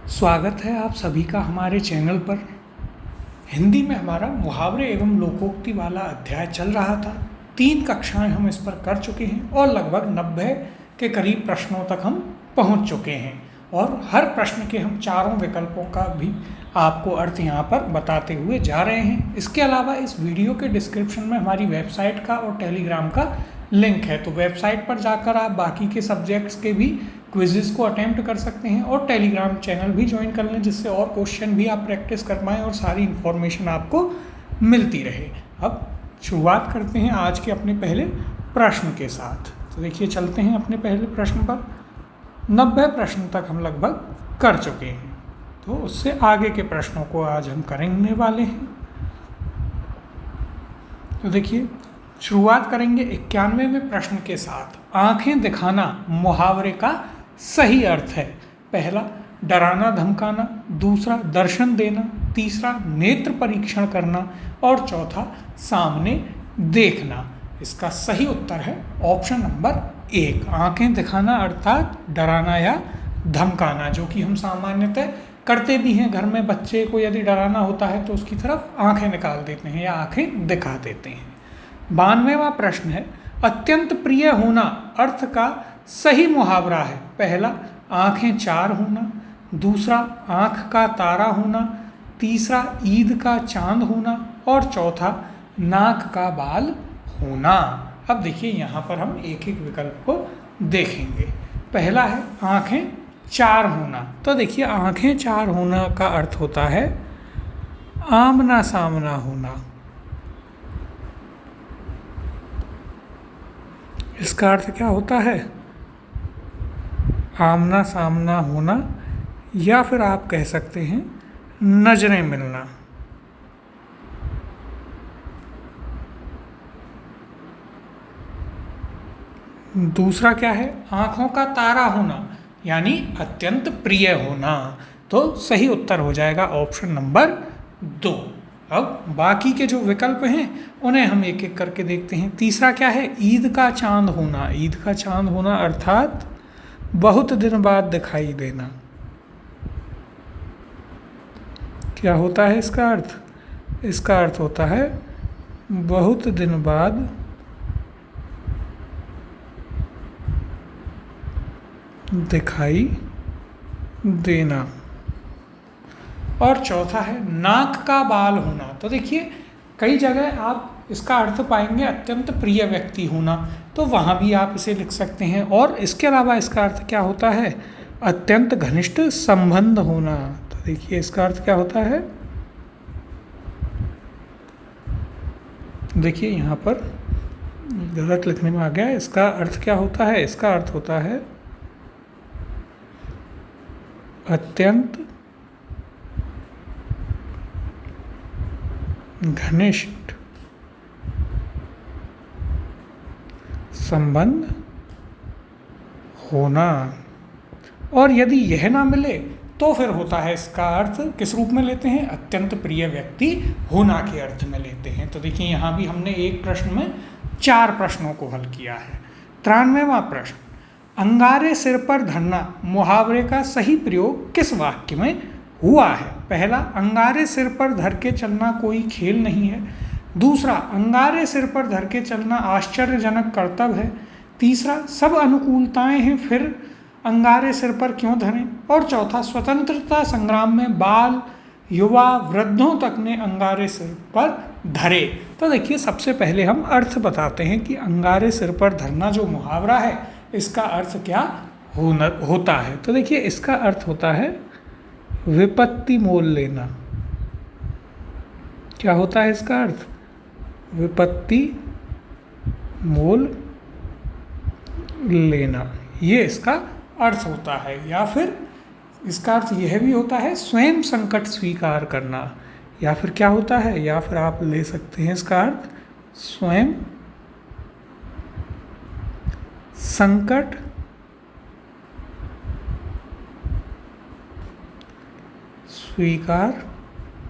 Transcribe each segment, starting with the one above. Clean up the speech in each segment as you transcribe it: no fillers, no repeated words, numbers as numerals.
स्वागत है आप सभी का हमारे चैनल पर। हिंदी में हमारा मुहावरे एवं लोकोक्ति वाला अध्याय चल रहा था। 3 कक्षाएं हम इस पर कर चुके हैं और लगभग 90 के करीब प्रश्नों तक हम पहुंच चुके हैं और हर प्रश्न के हम चारों विकल्पों का भी आपको अर्थ यहाँ पर बताते हुए जा रहे हैं। इसके अलावा इस वीडियो के डिस्क्रिप्शन में हमारी वेबसाइट का और टेलीग्राम का लिंक है, तो वेबसाइट पर जाकर आप बाकी के सब्जेक्ट्स के भी क्विज़ेस को अटेम्प्ट कर सकते हैं और टेलीग्राम चैनल भी ज्वाइन कर लें, जिससे और क्वेश्चन भी आप प्रैक्टिस कर पाएँ और सारी इन्फॉर्मेशन आपको मिलती रहे। अब शुरुआत करते हैं आज के अपने पहले प्रश्न के साथ। तो देखिए, चलते हैं अपने पहले प्रश्न पर। 90 प्रश्न तक हम लगभग कर चुके हैं, तो उससे आगे के प्रश्नों को आज हम करने वाले हैं। तो देखिए, शुरुआत करेंगे 91वें प्रश्न के साथ। आंखें दिखाना मुहावरे का सही अर्थ है। पहला, डराना धमकाना। दूसरा, दर्शन देना। तीसरा, नेत्र परीक्षण करना। और चौथा, सामने देखना। इसका सही उत्तर है ऑप्शन नंबर 1, आंखें दिखाना अर्थात डराना या धमकाना, जो कि हम सामान्यतः करते भी हैं। घर में बच्चे को यदि डराना होता है तो उसकी तरफ आंखें निकाल देते हैं या आंखें दिखा देते हैं। 92वां प्रश्न है, अत्यंत प्रिय होना अर्थ का सही मुहावरा है। पहला, आंखें चार होना। दूसरा, आंख का तारा होना। तीसरा, ईद का चांद होना। और चौथा, नाक का बाल होना। अब देखिए, यहाँ पर हम एक एक विकल्प को देखेंगे। पहला है आंखें चार होना। तो देखिए, आंखें चार होना का अर्थ होता है आमना सामना होना। इसका अर्थ क्या होता है? आमना सामना होना, या फिर आप कह सकते हैं नजरें मिलना। दूसरा क्या है? आंखों का तारा होना, यानी अत्यंत प्रिय होना। तो सही उत्तर हो जाएगा ऑप्शन नंबर 2। अब बाकी के जो विकल्प हैं उन्हें हम एक एक करके देखते हैं। तीसरा क्या है? ईद का चांद होना। ईद का चांद होना अर्थात बहुत दिन बाद दिखाई देना। क्या होता है इसका अर्थ? इसका अर्थ होता है बहुत दिन बाद दिखाई देना। और चौथा है नाक का बाल होना। तो देखिए, कई जगह आप इसका अर्थ पाएंगे अत्यंत प्रिय व्यक्ति होना, तो वहाँ भी आप इसे लिख सकते हैं। और इसके अलावा इसका अर्थ क्या होता है? अत्यंत घनिष्ठ संबंध होना। तो देखिए, इसका अर्थ क्या होता है? देखिए, यहाँ पर गलत लिखने में आ गया। इसका अर्थ क्या होता है? इसका अर्थ होता है अत्यंत घनिष्ठ संबंध होना। और यदि यह ना मिले तो फिर होता है, इसका अर्थ किस रूप में लेते हैं? अत्यंत प्रिय व्यक्ति होना के अर्थ में लेते हैं। तो देखिए, यहाँ भी हमने एक प्रश्न में 4 प्रश्नों को हल किया है। 93वां प्रश्न, अंगारे सिर पर धरना मुहावरे का सही प्रयोग किस वाक्य में हुआ है? पहला, अंगारे सिर पर धर के चलना कोई खेल नहीं है। दूसरा, अंगारे सिर पर धर के चलना आश्चर्यजनक कर्तव्य है। तीसरा, सब अनुकूलताएं हैं फिर अंगारे सिर पर क्यों धरें। और चौथा, स्वतंत्रता संग्राम में बाल, युवा, वृद्धों तक ने अंगारे सिर पर धरे। तो देखिए, सबसे पहले हम अर्थ बताते हैं कि अंगारे सिर पर धरना जो मुहावरा है, इसका अर्थ क्या होता है। तो देखिए, इसका अर्थ होता है विपत्ति मोल लेना। क्या होता है इसका अर्थ? विपत्ति मोल लेना, ये इसका अर्थ होता है। या फिर इसका अर्थ यह भी होता है स्वयं संकट स्वीकार करना। या फिर क्या होता है? या फिर आप ले सकते हैं इसका अर्थ स्वयं संकट स्वीकार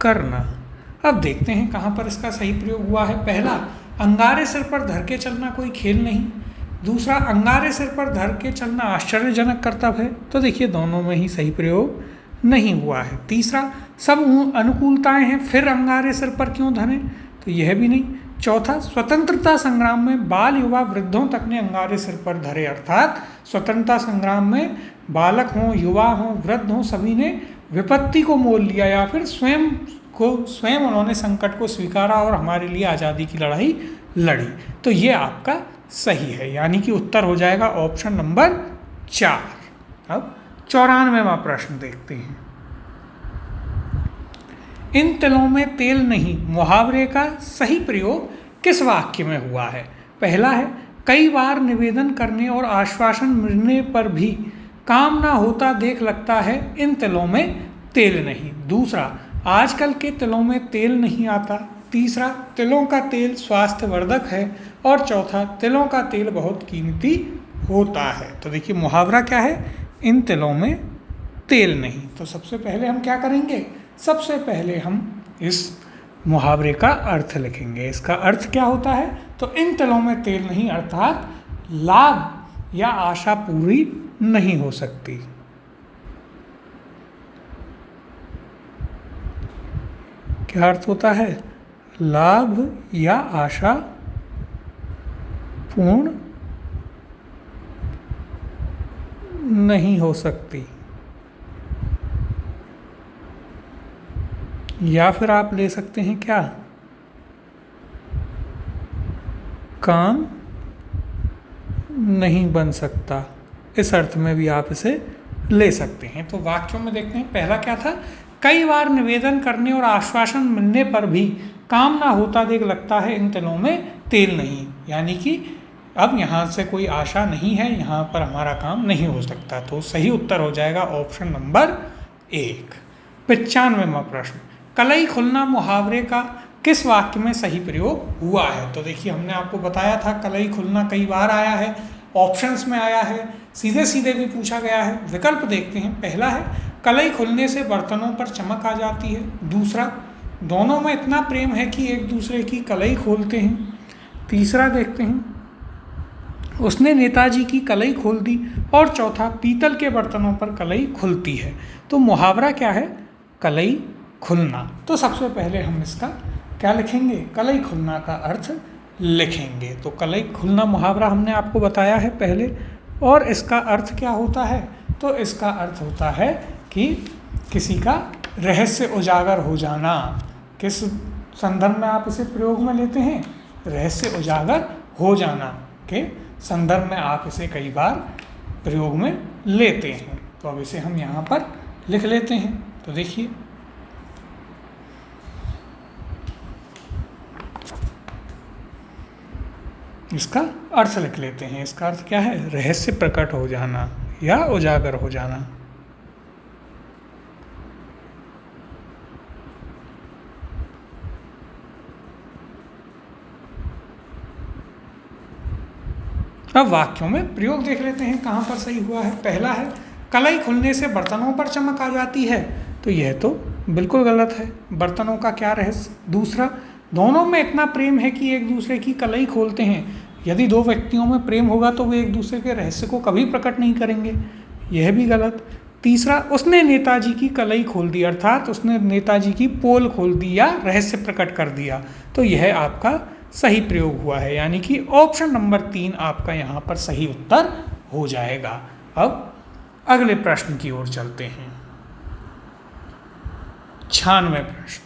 करना। अब देखते हैं कहाँ पर इसका सही प्रयोग हुआ है। पहला, अंगारे सिर पर धर के चलना कोई खेल नहीं। दूसरा, अंगारे सिर पर धर के चलना आश्चर्यजनक कर्तव्य है। तो देखिए दोनों में ही सही प्रयोग नहीं हुआ है। तीसरा, सब अनुकूलताएं हैं फिर अंगारे सिर पर क्यों धरे, तो यह भी नहीं। चौथा, स्वतंत्रता संग्राम में बाल युवा वृद्धों तक ने अंगारे सिर पर धरे, अर्थात स्वतंत्रता संग्राम में बालक हों, युवा हों, वृद्ध हों, सभी ने विपत्ति को मोल लिया या फिर स्वयं उन्होंने संकट को स्वीकारा और हमारे लिए आज़ादी की लड़ाई लड़ी। तो ये आपका सही है, यानी कि उत्तर हो जाएगा ऑप्शन नंबर 4। अब 94वां प्रश्न देखते हैं। इन तिलों में तेल नहीं मुहावरे का सही प्रयोग किस वाक्य में हुआ है। पहला है, कई बार निवेदन करने और आश्वासन मिलने पर भी काम ना होता देख लगता है इन तिलों में तेल नहीं। दूसरा, आजकल के तिलों में तेल नहीं आता। तीसरा, तिलों का तेल स्वास्थ्यवर्धक है। और चौथा, तिलों का तेल बहुत कीमती होता है। तो देखिए मुहावरा क्या है, इन तिलों में तेल नहीं। तो सबसे पहले हम क्या करेंगे, सबसे पहले हम इस मुहावरे का अर्थ लिखेंगे। इसका अर्थ क्या होता है, तो इन तिलों में तेल नहीं अर्थात लाभ या आशा पूरी नहीं हो सकती। क्या अर्थ होता है, लाभ या आशा पूर्ण नहीं हो सकती। या फिर आप ले सकते हैं क्या, काम नहीं बन सकता, इस अर्थ में भी आप इसे ले सकते हैं। तो वाक्यों में देखते हैं, पहला क्या था, कई बार निवेदन करने और आश्वासन मिलने पर भी काम ना होता देख लगता है इन तिलों में तेल नहीं, यानी कि अब यहाँ से कोई आशा नहीं है, यहाँ पर हमारा काम नहीं हो सकता। तो सही उत्तर हो जाएगा ऑप्शन नंबर 1। 95वां प्रश्न, कलई खुलना मुहावरे का किस वाक्य में सही प्रयोग हुआ है। तो देखिए हमने आपको बताया था कलई खुलना कई बार आया है, ऑप्शंस में आया है, सीधे सीधे भी पूछा गया है। विकल्प देखते हैं, पहला है, कलई खुलने से बर्तनों पर चमक आ जाती है। दूसरा, दोनों में इतना प्रेम है कि एक दूसरे की कलई खोलते हैं। तीसरा देखते हैं, उसने नेताजी की कलई खोल दी। और चौथा, पीतल के बर्तनों पर कलई खुलती है। तो मुहावरा क्या है, कलई खुलना। तो सबसे पहले हम इसका क्या लिखेंगे, कलई खुलना का अर्थ लिखेंगे। तो कलई खुलना मुहावरा हमने आपको बताया है पहले, और इसका अर्थ क्या होता है, तो इसका अर्थ होता है कि किसी का रहस्य उजागर हो जाना। किस संदर्भ में आप इसे प्रयोग में लेते हैं, रहस्य उजागर हो जाना के संदर्भ में आप इसे कई बार प्रयोग में लेते हैं। तो अब इसे हम यहाँ पर लिख लेते हैं। तो देखिए, इसका अर्थ लिख लेते हैं। इसका अर्थ क्या है, रहस्य प्रकट हो जाना या उजागर हो जाना। अब वाक्यों में प्रयोग देख लेते हैं कहाँ पर सही हुआ है। पहला है, कलई खुलने से बर्तनों पर चमक आ जाती है। तो यह तो बिल्कुल गलत है, बर्तनों का क्या रहस्य। दूसरा, दोनों में इतना प्रेम है कि एक दूसरे की कलई खोलते हैं। यदि दो व्यक्तियों में प्रेम होगा तो वे एक दूसरे के रहस्य को कभी प्रकट नहीं करेंगे, यह भी गलत। तीसरा, उसने नेताजी की कलई खोल दी, अर्थात उसने नेताजी की पोल खोल दी या रहस्य प्रकट कर दिया। तो यह आपका सही प्रयोग हुआ है, यानी कि ऑप्शन नंबर 3 आपका यहाँ पर सही उत्तर हो जाएगा। अब अगले प्रश्न की ओर चलते हैं। 96वां प्रश्न,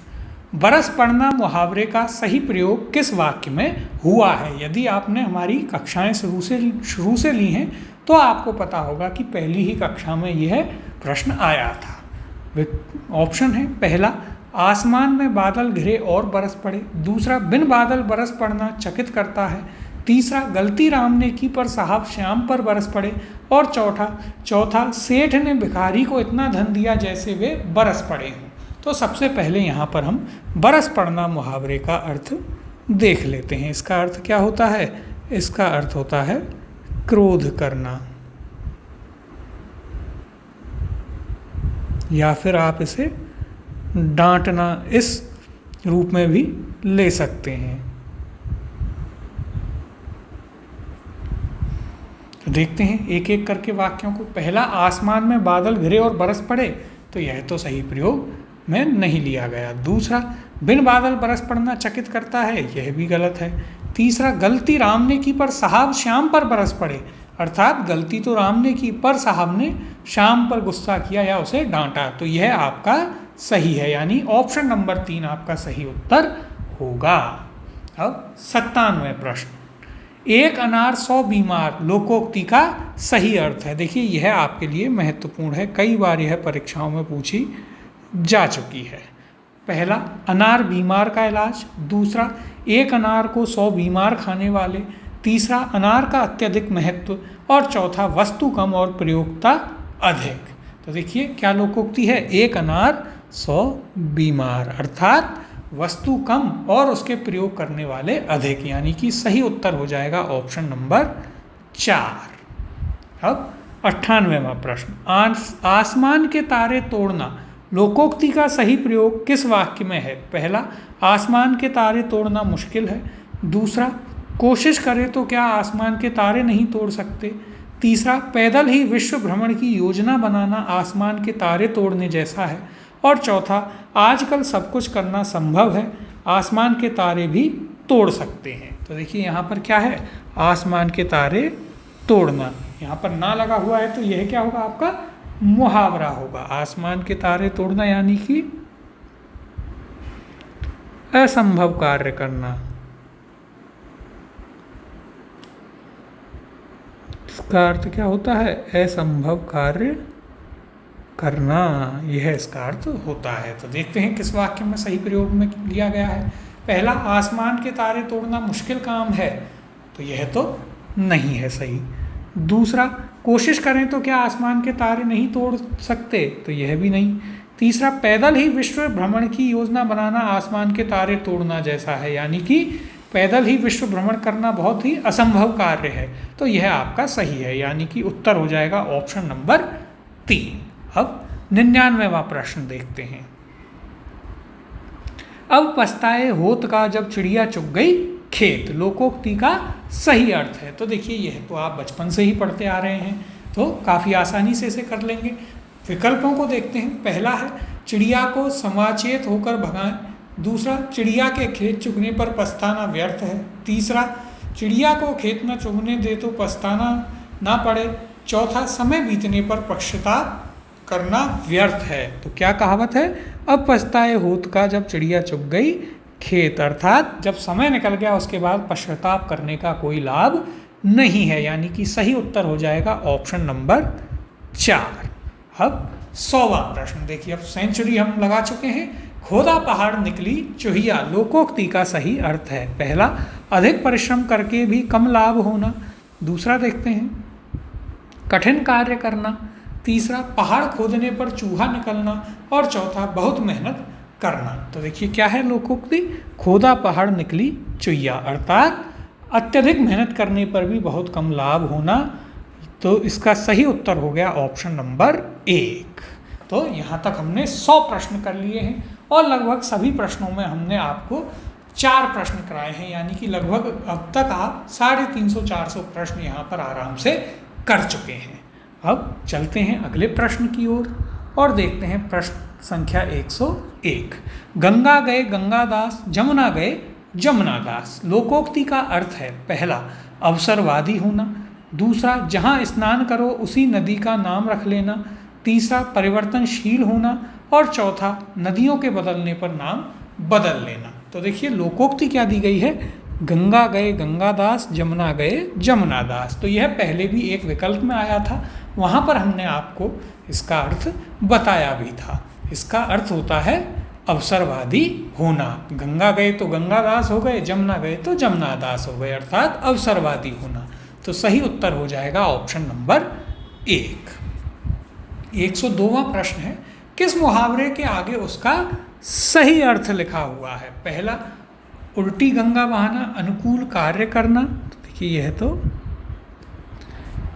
बरस पड़ना मुहावरे का सही प्रयोग किस वाक्य में हुआ है। यदि आपने हमारी कक्षाएं शुरू से ली हैं तो आपको पता होगा कि पहली ही कक्षा में यह प्रश्न आया था। ऑप्शन है, पहला, आसमान में बादल घिरे और बरस पड़े। दूसरा, बिन बादल बरस पड़ना चकित करता है। तीसरा, गलती राम ने की पर साहब श्याम पर बरस पड़े। और चौथा, सेठ ने भिखारी को इतना धन दिया जैसे वे बरस पड़े हों। तो सबसे पहले यहाँ पर हम बरस पड़ना मुहावरे का अर्थ देख लेते हैं। इसका अर्थ क्या होता है, इसका अर्थ होता है क्रोध करना, या फिर आप इसे डांटना इस रूप में भी ले सकते हैं। तो देखते हैं एक एक करके वाक्यों को। पहला, आसमान में बादल घिरे और बरस पड़े। तो यह तो सही प्रयोग में नहीं लिया गया। दूसरा, बिन बादल बरस पड़ना चकित करता है, यह भी गलत है। तीसरा, गलती राम ने की पर साहब श्याम पर बरस पड़े, अर्थात गलती तो राम ने की पर साहब ने श्याम पर गुस्सा किया या उसे डांटा, तो यह आपका सही है, यानी ऑप्शन नंबर 3 आपका सही उत्तर होगा। अब 97वें प्रश्न, एक अनार 100 बीमार लोकोक्ति का सही अर्थ है। देखिए यह आपके लिए महत्वपूर्ण है, कई बार यह परीक्षाओं में पूछी जा चुकी है। पहला, अनार बीमार का इलाज। दूसरा, एक अनार को 100 बीमार खाने वाले। तीसरा, अनार का अत्यधिक महत्व। और चौथा, वस्तु कम और प्रयोगता अधिक। तो देखिए क्या लोकोक्ति है, एक अनार 100 बीमार, अर्थात वस्तु कम और उसके प्रयोग करने वाले अधिक, यानी कि सही उत्तर हो जाएगा ऑप्शन नंबर 4। अब 98वां प्रश्न, आसमान के तारे तोड़ना लोकोक्ति का सही प्रयोग किस वाक्य में है। पहला, आसमान के तारे तोड़ना मुश्किल है। दूसरा, कोशिश करें तो क्या आसमान के तारे नहीं तोड़ सकते। तीसरा, पैदल ही विश्व भ्रमण की योजना बनाना आसमान के तारे तोड़ने जैसा है। और चौथा, आजकल सब कुछ करना संभव है, आसमान के तारे भी तोड़ सकते हैं। तो देखिए यहाँ पर क्या है, आसमान के तारे तोड़ना, यहाँ पर ना लगा हुआ है तो यह क्या होगा, आपका मुहावरा होगा। आसमान के तारे तोड़ना यानी कि असंभव कार्य करना, इसका अर्थ क्या होता है, असंभव कार्य करना, यह इसका अर्थ होता है। तो देखते हैं किस वाक्य में सही प्रयोग में लिया गया है। पहला, आसमान के तारे तोड़ना मुश्किल काम है, तो यह तो नहीं है सही। दूसरा, कोशिश करें तो क्या आसमान के तारे नहीं तोड़ सकते, तो यह भी नहीं। तीसरा, पैदल ही विश्व भ्रमण की योजना बनाना आसमान के तारे तोड़ना जैसा है, यानी कि पैदल ही विश्व भ्रमण करना बहुत ही असंभव कार्य है, तो यह आपका सही है, यानी कि उत्तर हो जाएगा ऑप्शन नंबर 3। अब 99वां प्रश्न देखते हैं। अब पछताए होत का जब चिड़िया चुग गई खेत लोकोक्ति का सही अर्थ है। तो देखिए यह तो आप बचपन से ही पढ़ते आ रहे हैं, तो काफ़ी आसानी से इसे कर लेंगे। विकल्पों को देखते हैं। पहला है, चिड़िया को समाचेत होकर भगाएं। दूसरा, चिड़िया के खेत चुगने पर पछताना व्यर्थ है। तीसरा, चिड़िया को खेत में चुगने दे तो पछताना ना पड़े। चौथा, समय बीतने पर पश्चाताप करना व्यर्थ है। तो क्या कहावत है, अब पछताए होत का जब चिड़िया चुग गई खेत, अर्थात जब समय निकल गया उसके बाद पश्चाताप करने का कोई लाभ नहीं है, यानी कि सही उत्तर हो जाएगा ऑप्शन नंबर 4। अब 100वां प्रश्न देखिए, अब सेंचुरी हम लगा चुके हैं। खोदा पहाड़ निकली चूहिया लोकोक्ति का सही अर्थ है। पहला, अधिक परिश्रम करके भी कम लाभ होना। दूसरा देखते हैं, कठिन कार्य करना। तीसरा, पहाड़ खोदने पर चूहा निकलना। और चौथा, बहुत मेहनत करना। तो देखिए क्या है लोकोक्ति, खोदा पहाड़ निकली चुहिया, अर्थात अत्यधिक मेहनत करने पर भी बहुत कम लाभ होना। तो इसका सही उत्तर हो गया ऑप्शन नंबर 1। तो यहाँ तक हमने 100 प्रश्न कर लिए हैं और लगभग सभी प्रश्नों में हमने आपको 4 प्रश्न कराए हैं, यानी कि लगभग अब तक आप 350-400 प्रश्न यहाँ पर आराम से कर चुके हैं। अब चलते हैं अगले प्रश्न की ओर और देखते हैं प्रश्न संख्या 101। गंगा गए गंगादास, जमुना गए जमुनादास लोकोक्ति का अर्थ है। पहला, अवसरवादी होना। दूसरा, जहाँ स्नान करो उसी नदी का नाम रख लेना। तीसरा, परिवर्तनशील होना। और चौथा, नदियों के बदलने पर नाम बदल लेना। तो देखिए लोकोक्ति क्या दी गई है, गंगा गए गंगादास, जमुना गए जमुनादास। तो यह पहले भी एक विकल्प में आया था, वहाँ पर हमने आपको इसका अर्थ बताया भी था। इसका अर्थ होता है अवसरवादी होना। गंगा गए तो गंगादास हो गए, जमुना गए तो जमुनादास हो गए, अर्थात अवसरवादी होना। तो सही उत्तर हो जाएगा ऑप्शन नंबर 1। 102वां प्रश्न है, किस मुहावरे के आगे उसका सही अर्थ लिखा हुआ है। पहला, उल्टी गंगा बहाना, अनुकूल कार्य करना। तो देखिए यह तो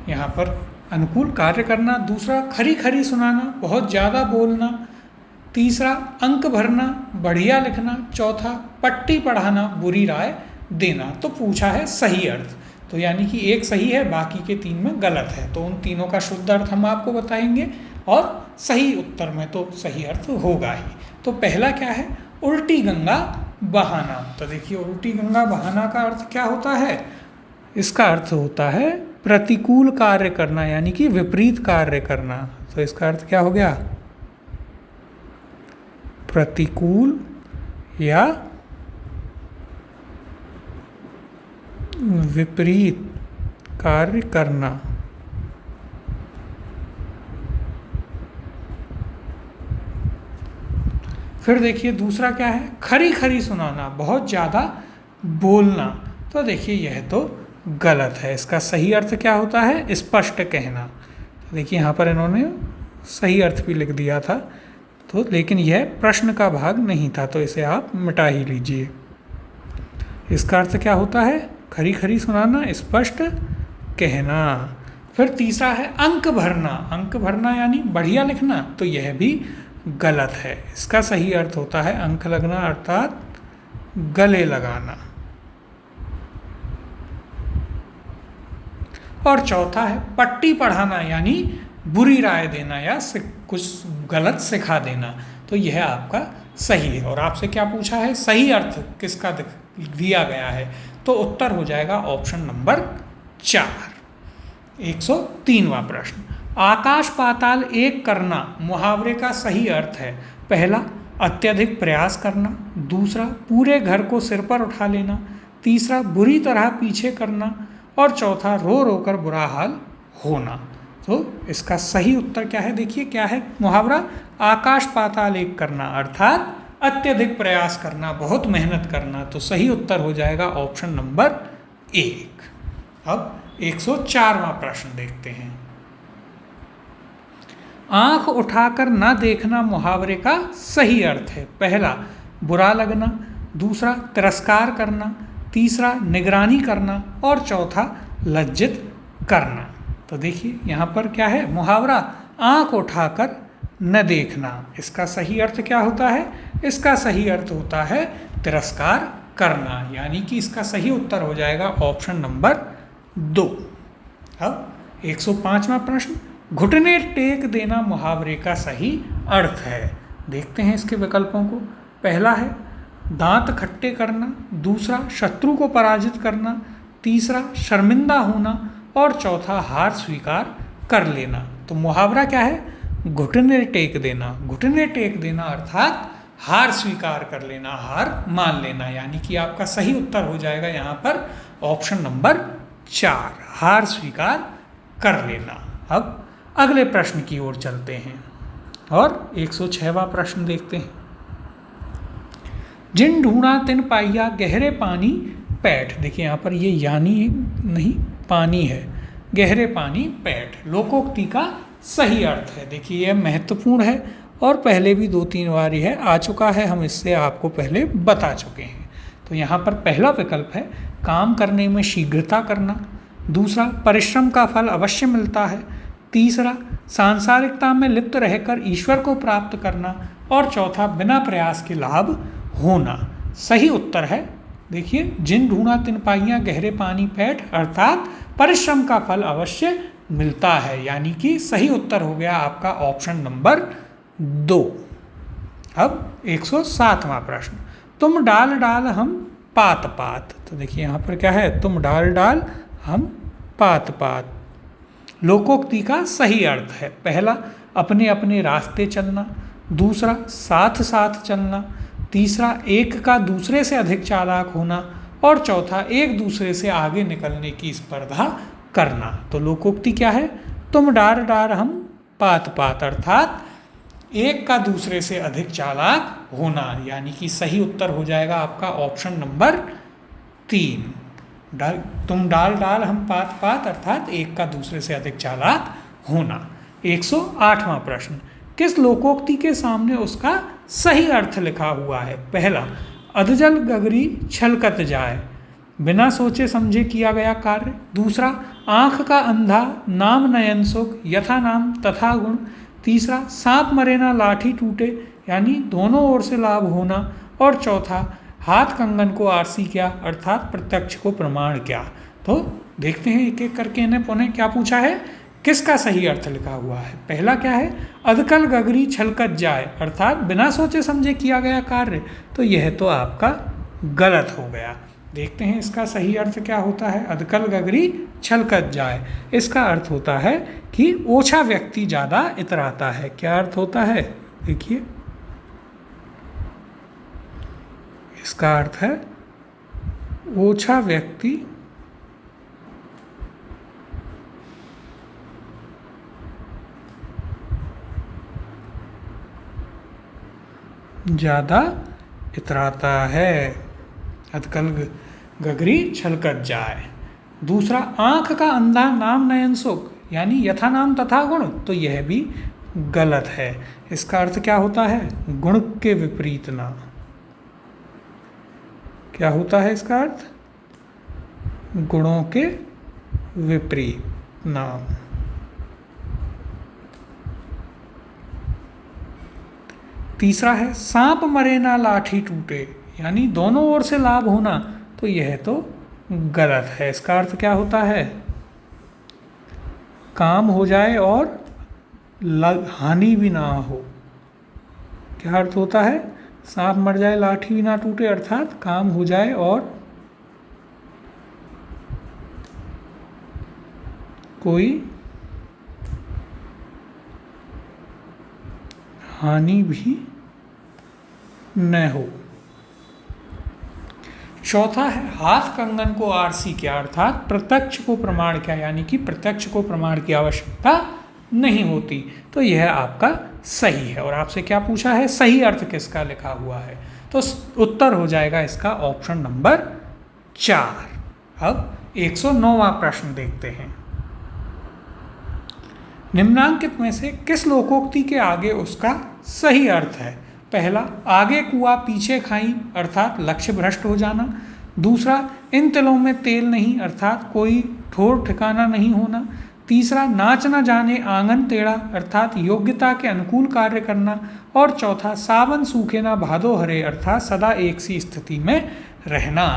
यहाँ पर अनुकूल कार्य करना। दूसरा, खरी खरी सुनाना, बहुत ज़्यादा बोलना। तीसरा, अंक भरना, बढ़िया लिखना। चौथा, पट्टी पढ़ाना, बुरी राय देना। तो पूछा है सही अर्थ, तो यानी कि एक सही है, बाकी के 3 में गलत है। तो उन तीनों का शुद्ध अर्थ हम आपको बताएंगे। और सही उत्तर में तो सही अर्थ होगा ही। तो पहला क्या है, उल्टी गंगा बहाना। तो देखिए उल्टी गंगा बहाना का अर्थ क्या होता है, इसका अर्थ होता है प्रतिकूल कार्य करना, यानी कि विपरीत कार्य करना। तो इसका अर्थ क्या हो गया, प्रतिकूल या विपरीत कार्य करना। फिर देखिए दूसरा क्या है, खरी खरी सुनाना, बहुत ज़्यादा बोलना। तो देखिए यह तो गलत है, इसका सही अर्थ क्या होता है, स्पष्ट कहना। तो देखिए यहाँ पर इन्होंने सही अर्थ भी लिख दिया था, तो लेकिन यह प्रश्न का भाग नहीं था, तो इसे आप मिटा ही लीजिए। इसका अर्थ क्या होता है, खरी खरी सुनाना, स्पष्ट कहना। फिर तीसरा है अंक भरना, अंक भरना यानी बढ़िया लिखना। तो यह भी गलत है, इसका सही अर्थ होता है अंक लगना अर्थात गले लगाना। और चौथा है पट्टी पढ़ाना, यानी बुरी राय देना या कुछ गलत सिखा देना। तो यह आपका सही है। और आपसे क्या पूछा है, सही अर्थ किसका दिया गया है, तो उत्तर हो जाएगा ऑप्शन नंबर 4। 103वां प्रश्न, आकाश पाताल एक करना मुहावरे का सही अर्थ है। पहला अत्यधिक प्रयास करना, दूसरा पूरे घर को सिर पर उठा लेना, तीसरा बुरी तरह पीछे करना, और चौथा रो रो कर बुरा हाल होना। तो इसका सही उत्तर क्या है, देखिए क्या है मुहावरा, आकाश पाताल एक करना अर्थात अत्यधिक प्रयास करना, बहुत मेहनत करना। तो सही उत्तर हो जाएगा ऑप्शन नंबर 1। अब 104वां प्रश्न देखते हैं, आंख उठाकर ना देखना मुहावरे का सही अर्थ है। पहला बुरा लगना, दूसरा तिरस्कार करना, तीसरा निगरानी करना, और चौथा लज्जित करना। तो देखिए यहाँ पर क्या है, मुहावरा आंख उठाकर न देखना, इसका सही अर्थ क्या होता है, इसका सही अर्थ होता है तिरस्कार करना, यानी कि इसका सही उत्तर हो जाएगा ऑप्शन नंबर 2। अब 105वां प्रश्न, घुटने टेक देना मुहावरे का सही अर्थ है। देखते हैं इसके विकल्पों को। पहला है दांत खट्टे करना, दूसरा शत्रु को पराजित करना, तीसरा शर्मिंदा होना, और चौथा हार स्वीकार कर लेना। तो मुहावरा क्या है, घुटने टेक देना। घुटने टेक देना अर्थात हार स्वीकार कर लेना, हार मान लेना, यानी कि आपका सही उत्तर हो जाएगा यहाँ पर ऑप्शन नंबर 4, हार स्वीकार कर लेना। अब अगले प्रश्न की ओर चलते हैं और 106वां प्रश्न देखते हैं, जिन ढूंढा तिन पाइया गहरे पानी पैठ। देखिए यहाँ पर ये यानी नहीं पानी है, गहरे पानी पैठ लोकोक्ति का सही अर्थ है। देखिए यह महत्वपूर्ण है और पहले भी 2-3 बार यह आ चुका है, हम इससे आपको पहले बता चुके हैं। तो यहाँ पर पहला विकल्प है काम करने में शीघ्रता करना, दूसरा परिश्रम का फल अवश्य मिलता है, तीसरा सांसारिकता में लिप्त रहकर ईश्वर को प्राप्त करना, और चौथा बिना प्रयास के लाभ होना। सही उत्तर है देखिए जिन ढूंढा तिन पाइयाँ गहरे पानी पैठ अर्थात परिश्रम का फल अवश्य मिलता है, यानी कि सही उत्तर हो गया आपका ऑप्शन नंबर 2। अब 107वां प्रश्न, तुम डाल डाल हम पात पात। तो देखिए यहाँ पर क्या है, तुम डाल डाल हम पात पात लोकोक्ति का सही अर्थ है। पहला अपने अपने रास्ते चलना, दूसरा साथ साथ चलना, तीसरा एक का दूसरे से अधिक चालाक होना, और चौथा एक दूसरे से आगे निकलने की स्पर्धा करना। तो लोकोक्ति क्या है, तुम डार डार हम पात पात अर्थात एक का दूसरे से अधिक चालाक होना, यानी कि सही उत्तर हो जाएगा आपका ऑप्शन नंबर 3। तुम डाल डाल हम पात पात अर्थात एक का दूसरे से अधिक चालाक होना। 108वां प्रश्न, किस लोकोक्ति के सामने उसका सही अर्थ लिखा हुआ है। पहला अधजल गगरी छलकत जाए, बिना सोचे समझे किया गया कार्य, दूसरा आँख का अंधा नाम नयन सुख यथा नाम तथा गुण, तीसरा सांप मरे ना लाठी टूटे यानी दोनों ओर से लाभ होना, और चौथा हाथ कंगन को आरसी क्या अर्थात प्रत्यक्ष को प्रमाण क्या। तो देखते हैं एक एक करके इन्हें पुनः क्या पूछा है किसका सही अर्थ लिखा हुआ है? पहला क्या है, अधकल गगरी छलकत जाए, अर्थात बिना सोचे समझे किया गया कार्य, तो यह तो आपका गलत हो गया। देखते हैं इसका सही अर्थ क्या होता है। अधकल गगरी छलकत जाए, इसका अर्थ होता है कि ओछा व्यक्ति ज़्यादा इतराता है। क्या अर्थ होता है? देखिए, इसका अर्थ है ओछा व्यक्ति ज़्यादा इतराता है। अधकल गगरी छलकत जाए। दूसरा, आँख का अंधा नाम नयन सुख, यानी यथा नाम तथा गुण, तो यह भी गलत है। इसका अर्थ क्या होता है? गुण के विपरीत नाम। क्या होता है इसका अर्थ? गुणों के विपरीत नाम। तीसरा है, सांप मरे ना लाठी टूटे, यानी दोनों ओर से लाभ होना, तो यह तो गलत है। इसका अर्थ क्या होता है? काम हो जाए और हानि भी ना हो। क्या अर्थ होता है? सांप मर जाए लाठी भी ना टूटे, अर्थात काम हो जाए और कोई हानि भी न हो। चौथा है, हाथ कंगन को आरसी क्या, अर्थात प्रत्यक्ष को प्रमाण क्या, यानी कि प्रत्यक्ष को प्रमाण की आवश्यकता नहीं होती, तो यह आपका सही है। और आपसे क्या पूछा है? सही अर्थ किसका लिखा हुआ है, तो उत्तर हो जाएगा इसका ऑप्शन नंबर 4। अब 109वां प्रश्न देखते हैं। निम्नांकित में से किस लोकोक्ति के आगे उसका सही अर्थ है? पहला, आगे कुआ पीछे खाई, अर्थात लक्ष्य भ्रष्ट हो जाना। दूसरा, इन तिलों में तेल नहीं, अर्थात कोई ठोर ठिकाना नहीं होना। तीसरा, नाच न जाने आंगन टेढ़ा, अर्थात योग्यता के अनुकूल कार्य करना। और चौथा, सावन सूखे ना भादो हरे, अर्थात सदा एक सी स्थिति में रहना।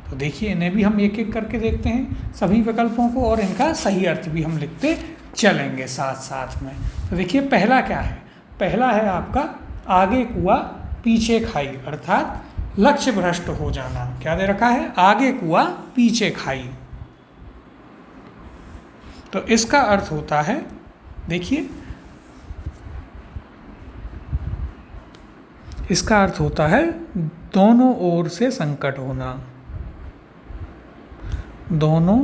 तो देखिए, इन्हें भी हम एक एक करके देखते हैं सभी विकल्पों को, और इनका सही अर्थ भी हम लिखते चलेंगे साथ साथ में। तो देखिए, पहला क्या है? पहला है आपका आगे कुआ पीछे खाई, अर्थात लक्ष्य भ्रष्ट हो जाना। क्या दे रखा है? आगे कुआ पीछे खाई। तो इसका अर्थ होता है, देखिए, इसका अर्थ होता है दोनों ओर से संकट होना। दोनों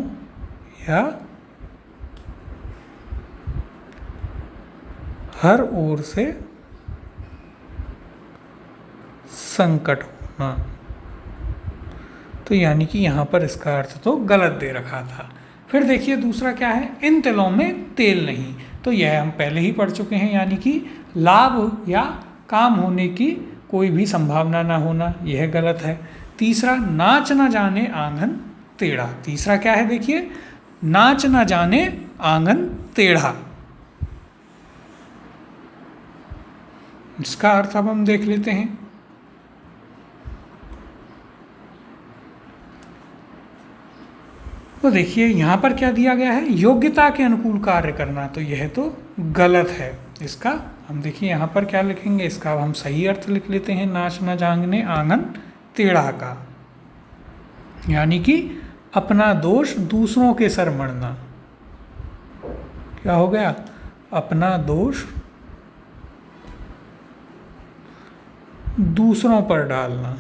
या हर ओर से संकट होना। तो यानी कि यहाँ पर इसका अर्थ तो गलत दे रखा था। फिर देखिए दूसरा क्या है? इन तिलों में तेल नहीं, तो यह हम पहले ही पढ़ चुके हैं, यानी कि लाभ या काम होने की कोई भी संभावना ना होना, यह गलत है। तीसरा, नाच न जाने आंगन टेढ़ा। तीसरा क्या है? देखिए, नाच न जाने आंगन टेढ़ा। इसका अर्थ अब हम देख लेते हैं। तो देखिए, यहाँ पर क्या दिया गया है? योग्यता के अनुकूल कार्य करना, तो यह तो गलत है। इसका हम देखिए यहाँ पर क्या लिखेंगे, इसका अब हम सही अर्थ लिख लेते हैं, नाच न जाने आंगन टेढ़ा का, यानी कि अपना दोष दूसरों के सर मढ़ना। क्या हो गया? अपना दोष दूसरों पर डालना।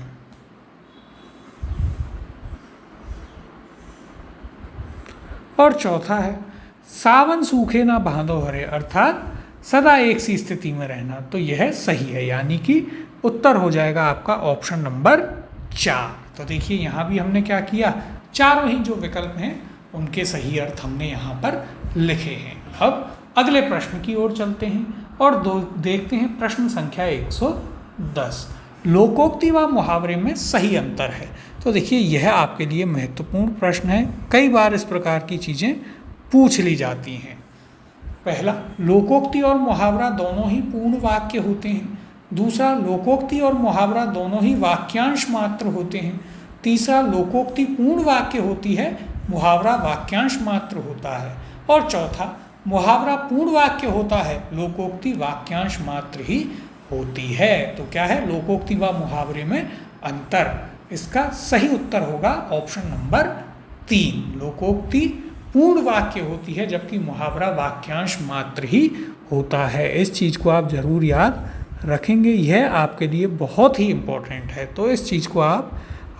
और चौथा है, सावन सूखे ना भादो हरे, अर्थात सदा एक सी स्थिति में रहना, तो यह सही है, यानी कि उत्तर हो जाएगा आपका ऑप्शन नंबर 4। तो देखिए, यहाँ भी हमने क्या किया? चारों ही जो विकल्प हैं उनके सही अर्थ हमने यहाँ पर लिखे हैं। अब अगले प्रश्न की ओर चलते हैं और देखते हैं प्रश्न संख्या 110। लोकोक्ति व मुहावरे में सही अंतर है। तो देखिए, यह आपके लिए महत्वपूर्ण प्रश्न है, कई बार इस प्रकार की चीज़ें पूछ ली जाती हैं। पहला, लोकोक्ति और मुहावरा दोनों ही पूर्ण वाक्य होते हैं। दूसरा, लोकोक्ति और मुहावरा दोनों ही वाक्यांश मात्र होते हैं। तीसरा, लोकोक्ति पूर्ण वाक्य होती है, मुहावरा वाक्यांश मात्र होता है। और चौथा, मुहावरा पूर्ण वाक्य होता है, लोकोक्ति वाक्यांश मात्र ही होती है। तो क्या है लोकोक्ति व मुहावरे में अंतर? इसका सही उत्तर होगा ऑप्शन नंबर 3। लोकोक्ति पूर्ण वाक्य होती है जबकि मुहावरा वाक्यांश मात्र ही होता है। इस चीज़ को आप जरूर याद रखेंगे, यह आपके लिए बहुत ही इम्पोर्टेंट है। तो इस चीज़ को आप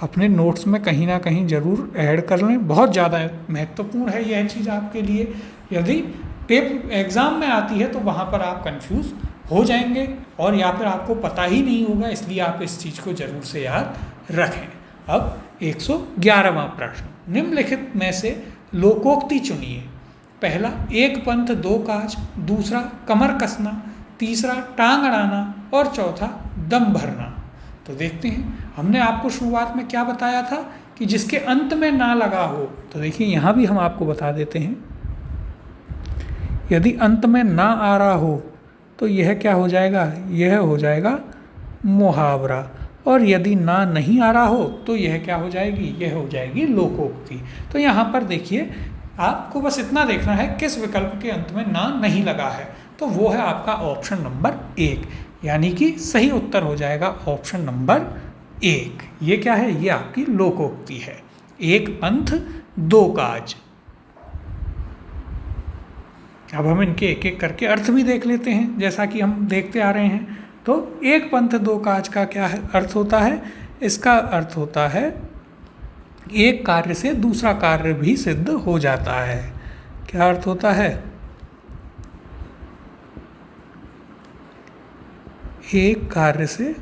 अपने नोट्स में कहीं ना कहीं ज़रूर ऐड कर लें, बहुत ज़्यादा महत्वपूर्ण है यह चीज़ आपके लिए। यदि एग्ज़ाम में आती है तो वहाँ पर आप कंफ्यूज हो जाएंगे और या फिर आपको पता ही नहीं होगा, इसलिए आप इस चीज़ को ज़रूर से याद रखें। अब 111वां प्रश्न, निम्नलिखित में से लोकोक्ति चुनिए। पहला एक पंथ दो काज, दूसरा कमर कसना, तीसरा टांग अड़ाना और चौथा दम भरना। तो देखते हैं, हमने आपको शुरुआत में क्या बताया था कि जिसके अंत में ना लगा हो, तो देखिए यहाँ भी हम आपको बता देते हैं, यदि अंत में ना आ रहा हो तो यह क्या हो जाएगा, यह हो जाएगा मुहावरा, और यदि ना नहीं आ रहा हो तो यह क्या हो जाएगी, यह हो जाएगी लोकोक्ति। तो यहाँ पर देखिए आपको बस इतना देखना है किस विकल्प के अंत में ना नहीं लगा है, तो वो है आपका ऑप्शन नंबर 1, यानी कि सही उत्तर हो जाएगा ऑप्शन नंबर 1। ये क्या है, ये आपकी लोकोक्ति है, एक पंथ दो काज। अब हम इनके एक एक करके अर्थ भी देख लेते हैं, जैसा कि हम देखते आ रहे हैं। तो एक पंथ दो काज का क्या है अर्थ होता है, इसका अर्थ होता है एक कार्य से दूसरा कार्य भी सिद्ध हो जाता है। क्या अर्थ होता है, एक कार्य से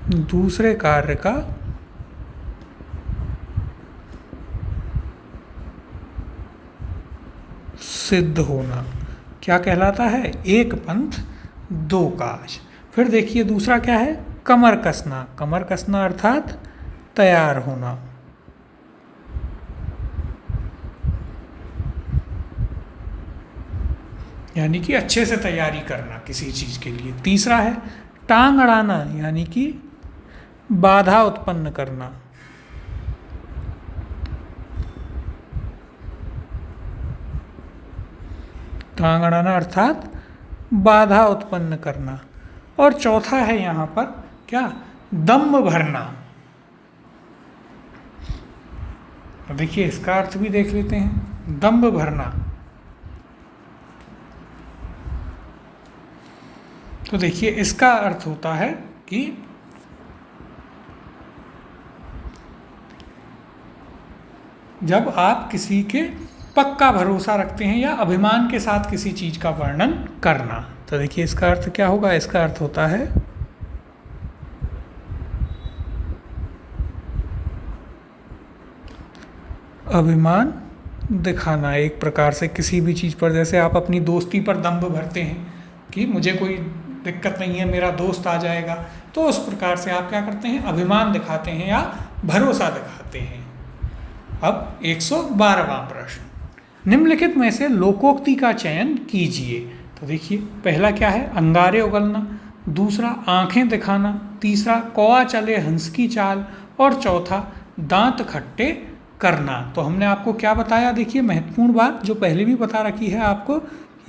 दूसरे कार्य का सिद्ध होना क्या कहलाता है, एक पंथ दो काज। फिर देखिए दूसरा क्या है, कमर कसना। कमर कसना अर्थात तैयार होना। यानी कि अच्छे से तैयारी करना किसी चीज़ के लिए। तीसरा है टांग अड़ाना, यानी कि बाधा उत्पन्न करना। टांग अड़ाना अर्थात बाधा उत्पन्न करना। और चौथा है यहाँ पर क्या, दम भरना। तो देखिए इसका अर्थ भी देख लेते हैं, दम भरना। तो देखिए इसका अर्थ होता है कि जब आप किसी के पक्का भरोसा रखते हैं या अभिमान के साथ किसी चीज़ का वर्णन करना। तो देखिए इसका अर्थ क्या होगा, इसका अर्थ होता है अभिमान दिखाना। एक प्रकार से किसी भी चीज़ पर, जैसे आप अपनी दोस्ती पर दंभ भरते हैं कि मुझे कोई दिक्कत नहीं है, मेरा दोस्त आ जाएगा, तो उस प्रकार से आप क्या करते हैं, अभिमान दिखाते हैं या भरोसा दिखाते हैं। अब 112वां प्रश्न, निम्नलिखित में से लोकोक्ति का चयन कीजिए। तो देखिए पहला क्या है, अंगारे उगलना, दूसरा आंखें दिखाना, तीसरा कौआ चले हंस की चाल और चौथा दांत खट्टे करना। तो हमने आपको क्या बताया, देखिए महत्वपूर्ण बात जो पहले भी बता रखी है आपको,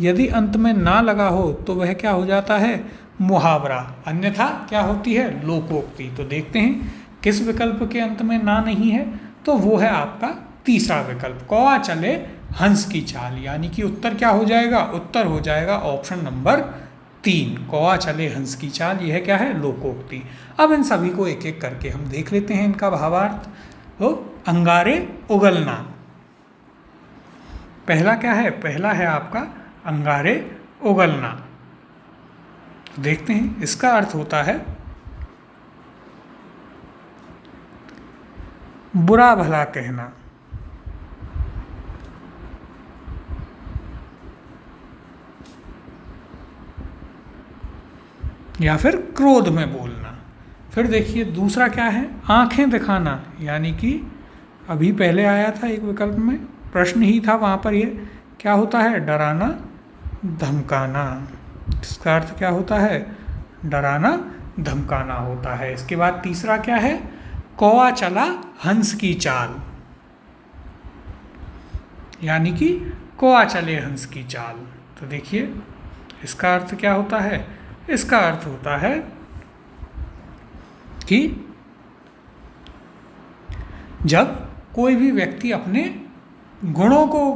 यदि अंत में ना लगा हो तो वह क्या हो जाता है, मुहावरा, अन्यथा क्या होती है, लोकोक्ति। तो देखते हैं किस विकल्प के अंत में ना नहीं है, तो वो है आपका तीसरा विकल्प, कौआ चले हंस की चाल। यानी कि उत्तर क्या हो जाएगा, उत्तर हो जाएगा ऑप्शन नंबर 3, कौआ चले हंस की चाल। यह क्या है, लोकोक्ति। अब इन सभी को एक एक करके हम देख लेते हैं इनका भावार्थ। तो अंगारे उगलना, पहला क्या है, पहला है आपका अंगारे उगलना। देखते हैं इसका अर्थ होता है बुरा भला कहना। या फिर क्रोध में बोलना। फिर देखिए दूसरा क्या है, आंखें दिखाना, यानी कि अभी पहले आया था एक विकल्प में, प्रश्न ही था वहाँ पर, ये क्या होता है, डराना धमकाना। इसका अर्थ क्या होता है, डराना धमकाना होता है। इसके बाद तीसरा क्या है, कौआ चला हंस की चाल। यानी कि कौआ चले हंस की चाल। तो देखिए इसका अर्थ क्या होता है, इसका अर्थ होता है कि जब कोई भी व्यक्ति अपने गुणों को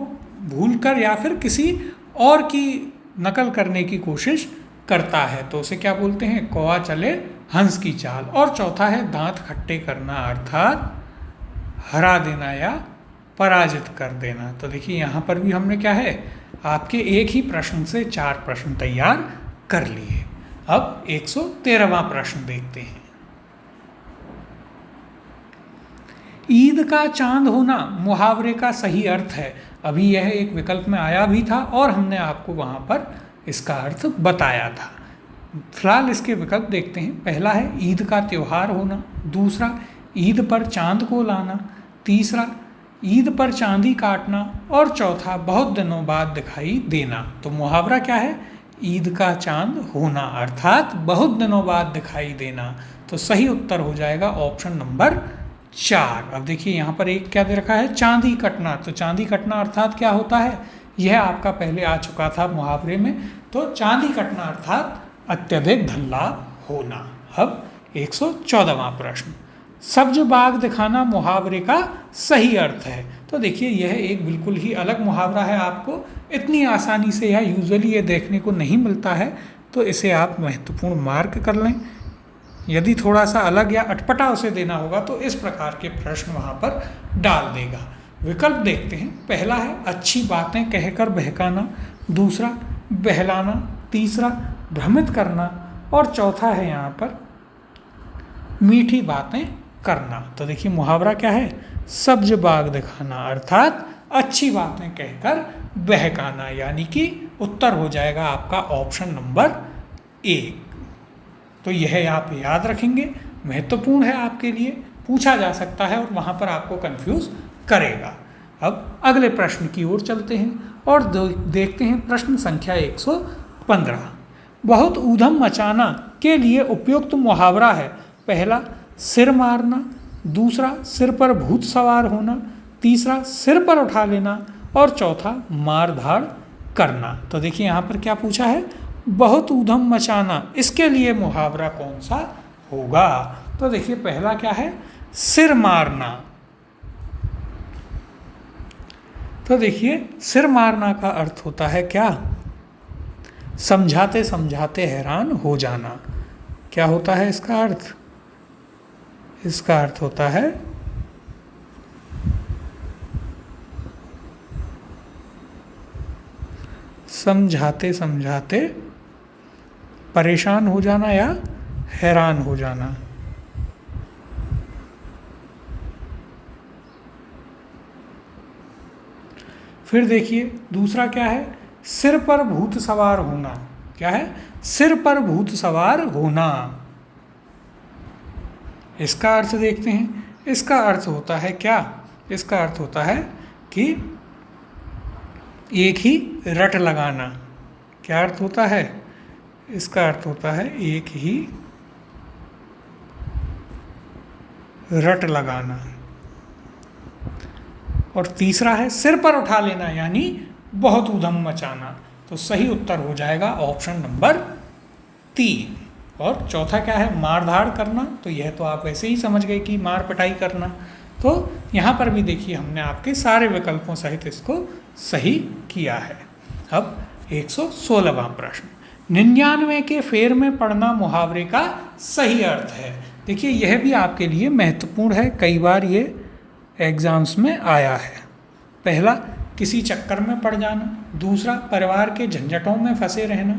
भूलकर या फिर किसी और की नकल करने की कोशिश करता है तो उसे क्या बोलते हैं, कौआ चले हंस की चाल। और चौथा है दांत खट्टे करना, अर्थात हरा देना या पराजित कर देना। तो देखिए यहाँ पर भी हमने क्या है, आपके एक ही प्रश्न से 4 प्रश्न तैयार कर लिए। अब 113वां प्रश्न देखते हैं। ईद का चांद होना मुहावरे का सही अर्थ है। अभी यह एक विकल्प में आया भी था और हमने आपको वहाँ पर इसका अर्थ बताया था। फिलहाल इसके विकल्प देखते हैं। पहला है ईद का त्यौहार होना, दूसरा ईद पर चांद को लाना, तीसरा ईद पर चांदी काटना और चौथा बहुत दिनों बाद दिखाई देना। तो मुहावरा क्या है, ईद का चांद होना अर्थात बहुत दिनों बाद दिखाई देना। तो सही उत्तर हो जाएगा ऑप्शन नंबर 4। अब देखिए यहाँ पर एक क्या दे रखा है, चांदी कटना। तो चांदी कटना अर्थात क्या होता है, यह आपका पहले आ चुका था मुहावरे में। तो चांदी कटना अर्थात अत्यधिक धन लाभ होना। अब 114वां प्रश्न, सब्ज बाग दिखाना मुहावरे का सही अर्थ है। तो देखिए यह एक बिल्कुल ही अलग मुहावरा है, आपको इतनी आसानी से या यूजुअली ये देखने को नहीं मिलता है, तो इसे आप महत्वपूर्ण मार्क कर लें। यदि थोड़ा सा अलग या अटपटा उसे देना होगा तो इस प्रकार के प्रश्न वहाँ पर डाल देगा। विकल्प देखते हैं। पहला है अच्छी बातें कहकर बहकाना, दूसरा बहलाना, तीसरा भ्रमित करना और चौथा है यहाँ पर मीठी बातें करना। तो देखिए मुहावरा क्या है, सब्ज बाग दिखाना अर्थात अच्छी बातें कहकर बहकाना, यानी कि उत्तर हो जाएगा आपका ऑप्शन नंबर 1। तो यह आप याद रखेंगे, महत्वपूर्ण है आपके लिए, पूछा जा सकता है और वहाँ पर आपको कंफ्यूज करेगा। अब अगले प्रश्न की ओर चलते हैं और देखते हैं प्रश्न संख्या 115। बहुत ऊधम मचाना के लिए उपयुक्त मुहावरा है। पहला सिर मारना, दूसरा सिर पर भूत सवार होना, तीसरा सिर पर उठा लेना और चौथा मार धाड़ करना। तो देखिए यहाँ पर क्या पूछा है, बहुत ऊधम मचाना, इसके लिए मुहावरा कौन सा होगा। तो देखिए पहला क्या है, सिर मारना। तो देखिए सिर मारना का अर्थ होता है क्या, समझाते समझाते हैरान हो जाना। क्या होता है इसका अर्थ, इसका अर्थ होता है समझाते समझाते परेशान हो जाना या हैरान हो जाना। फिर देखिए दूसरा क्या है, सिर पर भूत सवार होना। क्या है, सिर पर भूत सवार होना। इसका अर्थ देखते हैं। इसका अर्थ होता है क्या, इसका अर्थ होता है कि एक ही रट लगाना। क्या अर्थ होता है, इसका अर्थ होता है एक ही रट लगाना। और तीसरा है सिर पर उठा लेना, यानी बहुत ऊधम मचाना। तो सही उत्तर हो जाएगा ऑप्शन नंबर 3। और चौथा क्या है, मार धाड़ करना। तो यह तो आप वैसे ही समझ गए कि मार पिटाई करना। तो यहाँ पर भी देखिए हमने आपके सारे विकल्पों सहित इसको सही किया है। अब 116वां प्रश्न, 99 के फेर में पढ़ना मुहावरे का सही अर्थ है। देखिए यह भी आपके लिए महत्वपूर्ण है, कई बार ये एग्जाम्स में आया है। पहला किसी चक्कर में पड़ जाना, दूसरा परिवार के झंझटों में फंसे रहना,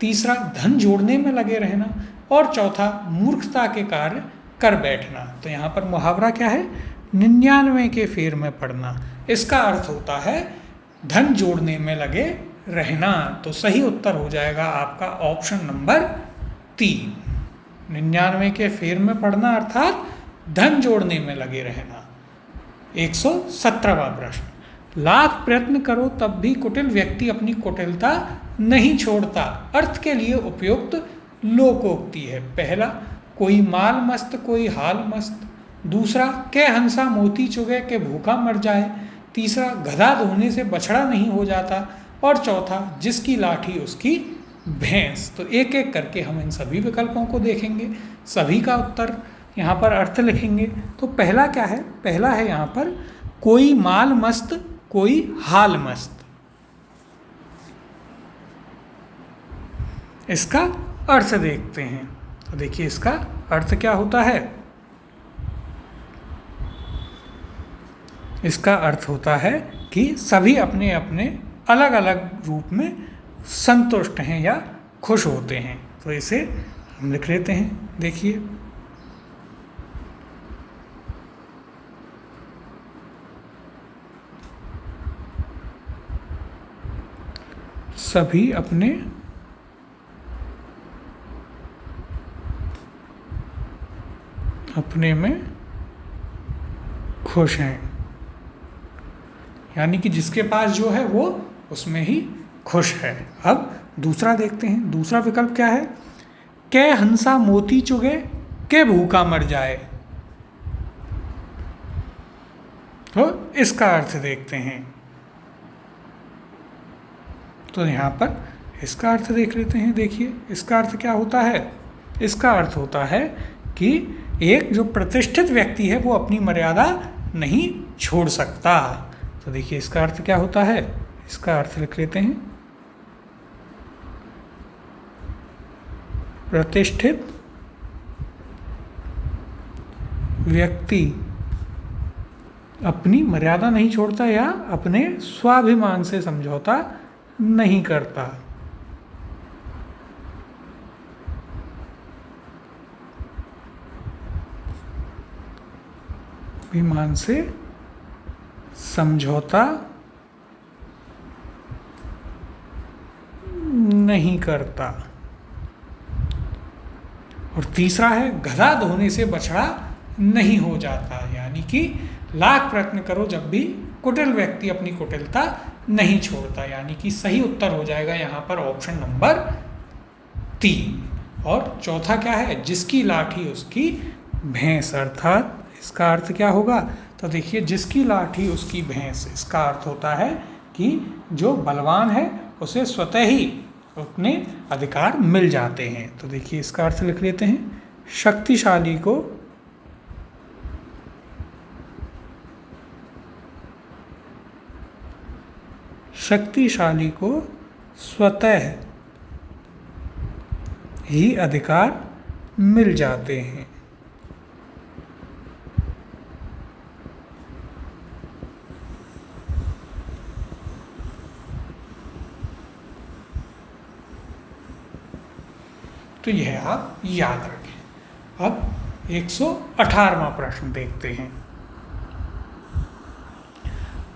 तीसरा धन जोड़ने में लगे रहना और चौथा मूर्खता के कार्य कर बैठना। तो यहाँ पर मुहावरा क्या है, 99 के फेर में पड़ना। इसका अर्थ होता है धन जोड़ने में लगे रहना। तो सही उत्तर हो जाएगा आपका ऑप्शन नंबर 3। 99 के फेर में पड़ना अर्थात धन जोड़ने में लगे रहना। 117वां प्रश्न, लाख प्रयत्न करो तब भी कुटिल व्यक्ति अपनी कुटिलता नहीं छोड़ता, अर्थ के लिए उपयुक्त लोकोक्ति है। पहला कोई माल मस्त कोई हाल मस्त, दूसरा के हंसा मोती चुगे के भूखा मर जाए, तीसरा गधा धोने से बछड़ा नहीं हो जाता, और चौथा जिसकी लाठी उसकी भैंस। तो एक एक करके हम इन सभी विकल्पों को देखेंगे, सभी का उत्तर यहाँ पर अर्थ लिखेंगे। तो पहला क्या है? पहला है यहाँ पर कोई माल मस्त कोई हाल मस्त। इसका अर्थ देखते हैं। तो देखिए इसका अर्थ क्या होता है। इसका अर्थ होता है कि सभी अपने अपने अलग अलग रूप में संतुष्ट हैं या खुश होते हैं। तो इसे हम लिख लेते हैं। देखिए सभी अपने अपने में खुश हैं, यानी कि जिसके पास जो है वो उसमें ही खुश है। अब दूसरा देखते हैं। दूसरा विकल्प क्या है? कै हंसा मोती चुगे के भूखा मर जाए। तो इसका अर्थ देखते हैं। तो यहाँ पर इसका अर्थ देख लेते हैं। देखिए इसका अर्थ क्या होता है? इसका अर्थ होता है कि एक जो प्रतिष्ठित व्यक्ति है वो अपनी मर्यादा नहीं छोड़ सकता। तो देखिए इसका अर्थ क्या होता है? इसका अर्थ लिख लेते हैं। प्रतिष्ठित व्यक्ति अपनी मर्यादा नहीं छोड़ता या अपने स्वाभिमान से समझौता नहीं करता। स्वाभिमान से समझौता नहीं करता। और तीसरा है गधा धोने से बछड़ा नहीं हो जाता, यानी कि लाख प्रयत्न करो जब भी कुटिल व्यक्ति अपनी कुटिलता नहीं छोड़ता, यानी कि सही उत्तर हो जाएगा यहाँ पर ऑप्शन नंबर 3। और चौथा क्या है? जिसकी लाठी उसकी भैंस, अर्थात इसका अर्थ क्या होगा? तो देखिए जिसकी लाठी उसकी भैंस, इसका अर्थ होता है कि जो बलवान है उसे स्वतः ही अपने अधिकार मिल जाते हैं। तो देखिए इसका अर्थ लिख लेते हैं। शक्तिशाली को स्वतः ही अधिकार मिल जाते हैं। तो यह आप याद रखें। अब 118वां प्रश्न देखते हैं।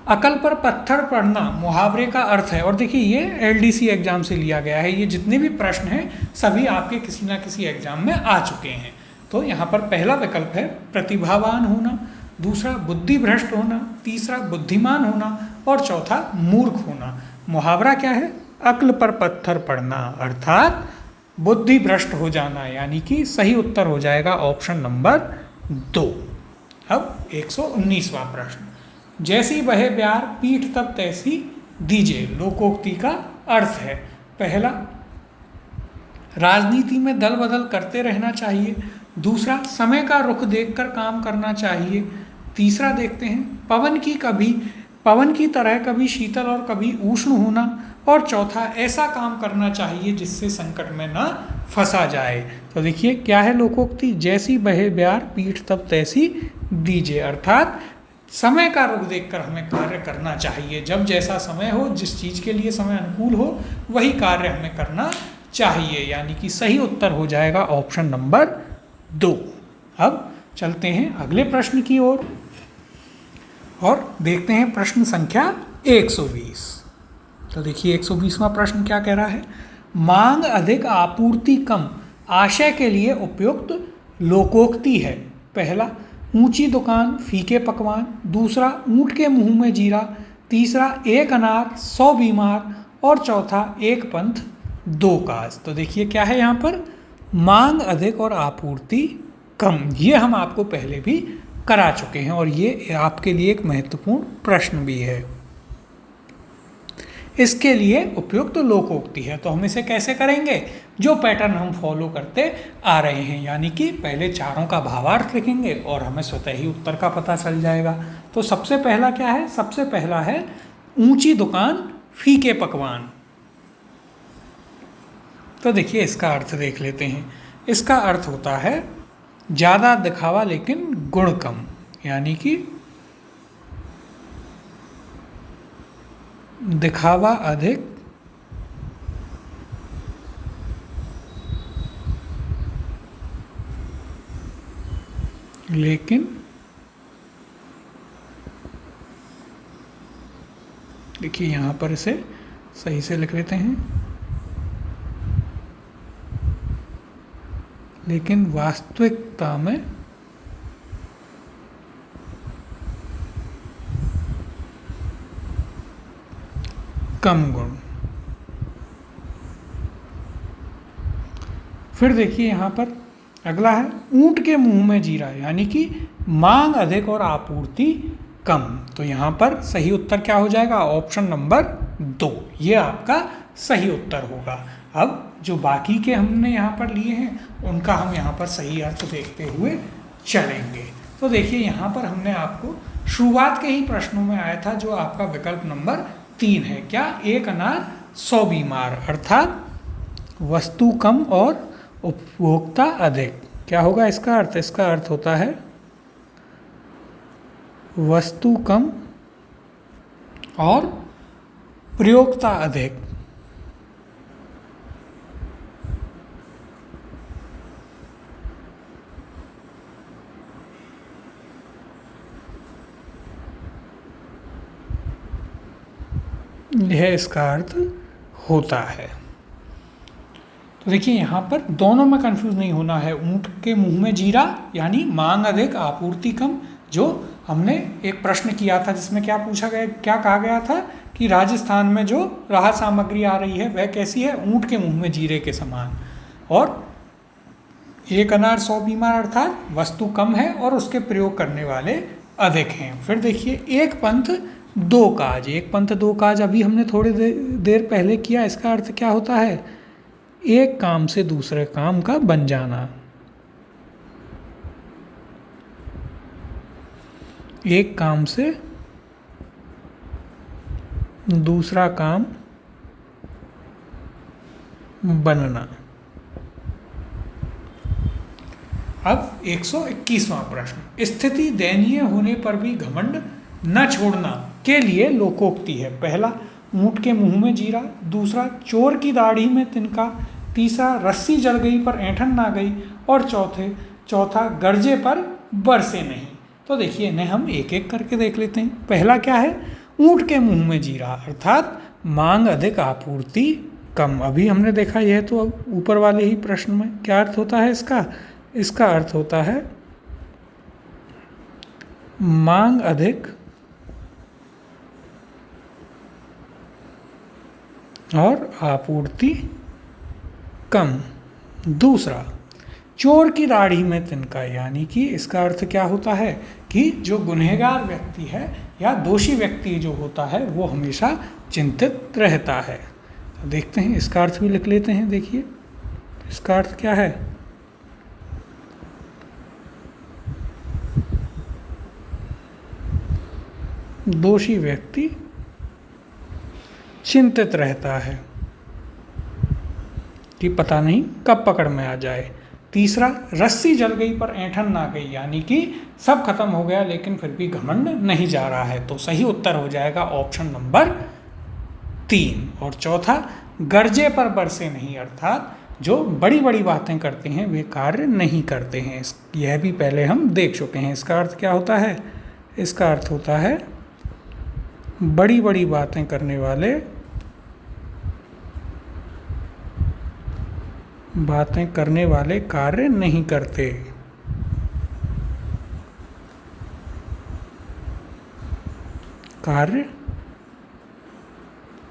अकल पर पत्थर पड़ना मुहावरे का अर्थ है। और देखिए ये एलडीसी एग्जाम से लिया गया है। ये जितने भी प्रश्न हैं सभी आपके किसी ना किसी एग्जाम में आ चुके हैं। तो यहाँ पर पहला विकल्प है प्रतिभावान होना, दूसरा बुद्धि भ्रष्ट होना, तीसरा बुद्धिमान होना और चौथा मूर्ख होना। मुहावरा क्या है? अक्ल पर पत्थर पड़ना, अर्थात बुद्धि भ्रष्ट हो जाना, यानी कि सही उत्तर हो जाएगा ऑप्शन नंबर 2। अब 119वां प्रश्न। जैसी बहे प्यार पीठ तब तैसी दीजिए, लोकोक्ति का अर्थ है। पहला, राजनीति में दल बदल करते रहना चाहिए। दूसरा, समय का रुख देखकर काम करना चाहिए। तीसरा देखते हैं, पवन की तरह कभी शीतल और कभी उष्ण होना। और चौथा, ऐसा काम करना चाहिए जिससे संकट में न फंसा जाए। तो देखिए क्या है लोकोक्ति? जैसी बहे प्यार पीठ तब तैसी दीजिए, अर्थात समय का रुख देखकर हमें कार्य करना चाहिए। जब जैसा समय हो, जिस चीज़ के लिए समय अनुकूल हो, वही कार्य हमें करना चाहिए, यानी कि सही उत्तर हो जाएगा ऑप्शन नंबर 2। अब चलते हैं अगले प्रश्न की ओर और देखते हैं प्रश्न संख्या 120। तो देखिए 120वां प्रश्न क्या कह रहा है? मांग अधिक आपूर्ति कम आशय के लिए उपयुक्त लोकोक्ति है। पहला, ऊंची दुकान फीके पकवान। दूसरा, ऊंट के मुंह में जीरा। तीसरा, एक अनार 100 बीमार। और चौथा, एक पंथ 2 काज। तो देखिए क्या है यहाँ पर? मांग अधिक और आपूर्ति कम। ये हम आपको पहले भी करा चुके हैं और ये आपके लिए एक महत्वपूर्ण प्रश्न भी है। इसके लिए उपयुक्त लोकोक्ति है। तो हम इसे कैसे करेंगे? जो पैटर्न हम फॉलो करते आ रहे हैं, यानी कि पहले चारों का भावार्थ लिखेंगे और हमें स्वतः ही उत्तर का पता चल जाएगा। तो सबसे पहला क्या है? सबसे पहला है ऊंची दुकान फीके पकवान। तो देखिए इसका अर्थ देख लेते हैं। इसका अर्थ होता है ज़्यादा दिखावा लेकिन गुण कम, यानी कि दिखावा अधिक लेकिन देखिए यहाँ पर इसे सही से लिख लेते हैं, लेकिन वास्तविकता में कम गुण। फिर देखिए यहाँ पर अगला है ऊंट के मुंह में जीरा, यानी कि मांग अधिक और आपूर्ति कम। तो यहाँ पर सही उत्तर क्या हो जाएगा? ऑप्शन नंबर 2, ये आपका सही उत्तर होगा। अब जो बाकी के हमने यहाँ पर लिए हैं उनका हम यहाँ पर सही अर्थ देखते हुए चलेंगे। तो देखिए यहाँ पर हमने आपको शुरुआत के ही प्रश्नों में आया था जो आपका विकल्प नंबर 3 है। क्या? एक अनार 100 बीमार, अर्थात वस्तु कम और उपभोक्ता अधिक। क्या होगा इसका अर्थ? इसका अर्थ होता है वस्तु कम और प्रयोक्ता अधिक। यह इसका अर्थ होता है। तो देखिए यहाँ पर दोनों में कंफ्यूज नहीं होना है। ऊंट के मुंह में जीरा यानी मांग अधिक आपूर्ति कम, जो हमने एक प्रश्न किया था जिसमें क्या पूछा गया, क्या कहा गया था कि राजस्थान में जो राहत सामग्री आ रही है वह कैसी है? ऊंट के मुंह में जीरे के समान। और एक अनार 100 बीमार, अर्थात वस्तु कम है और उसके प्रयोग करने वाले अधिक हैं। फिर देखिए एक पंथ दो काज। एक पंथ दो काज अभी हमने थोड़ी देर पहले किया। इसका अर्थ क्या होता है? एक काम से दूसरे काम का बन जाना। एक काम से दूसरा काम बनना। अब 121वां प्रश्न, स्थिति दयनीय होने पर भी घमंड न छोड़ना के लिए लोकोक्ति है। पहला ऊंट के मुंह में जीरा, दूसरा चोर की दाढ़ी में तिनका, तीसरा रस्सी जल गई पर ऐंठन ना गई और चौथा गरजे पर बरसे नहीं। तो देखिए इन्हें हम एक एक करके देख लेते हैं। पहला क्या है? ऊंट के मुंह में जीरा, अर्थात मांग अधिक आपूर्ति कम। अभी हमने देखा, यह तो ऊपर वाले ही प्रश्न में। क्या अर्थ होता है इसका? इसका अर्थ होता है मांग अधिक और आपूर्ति कम। दूसरा चोर की दाढ़ी में तिनका, यानी कि इसका अर्थ क्या होता है कि जो गुनहगार व्यक्ति है या दोषी व्यक्ति जो होता है वो हमेशा चिंतित रहता है। तो देखते हैं इसका अर्थ भी लिख लेते हैं। देखिए इसका अर्थ क्या है? दोषी व्यक्ति चिंतित रहता है कि पता नहीं कब पकड़ में आ जाए। तीसरा रस्सी जल गई पर ऐंठन ना गई, यानी कि सब खत्म हो गया लेकिन फिर भी घमंड नहीं जा रहा है। तो सही उत्तर हो जाएगा ऑप्शन नंबर 3। और चौथा गरजे पर बरसे नहीं, अर्थात जो बड़ी बड़ी बातें करते हैं वे कार्य नहीं करते हैं। यह भी पहले हम देख चुके हैं। इसका अर्थ क्या होता है? इसका अर्थ होता है बड़ी बड़ी बातें करने वाले कार्य नहीं करते। कार्य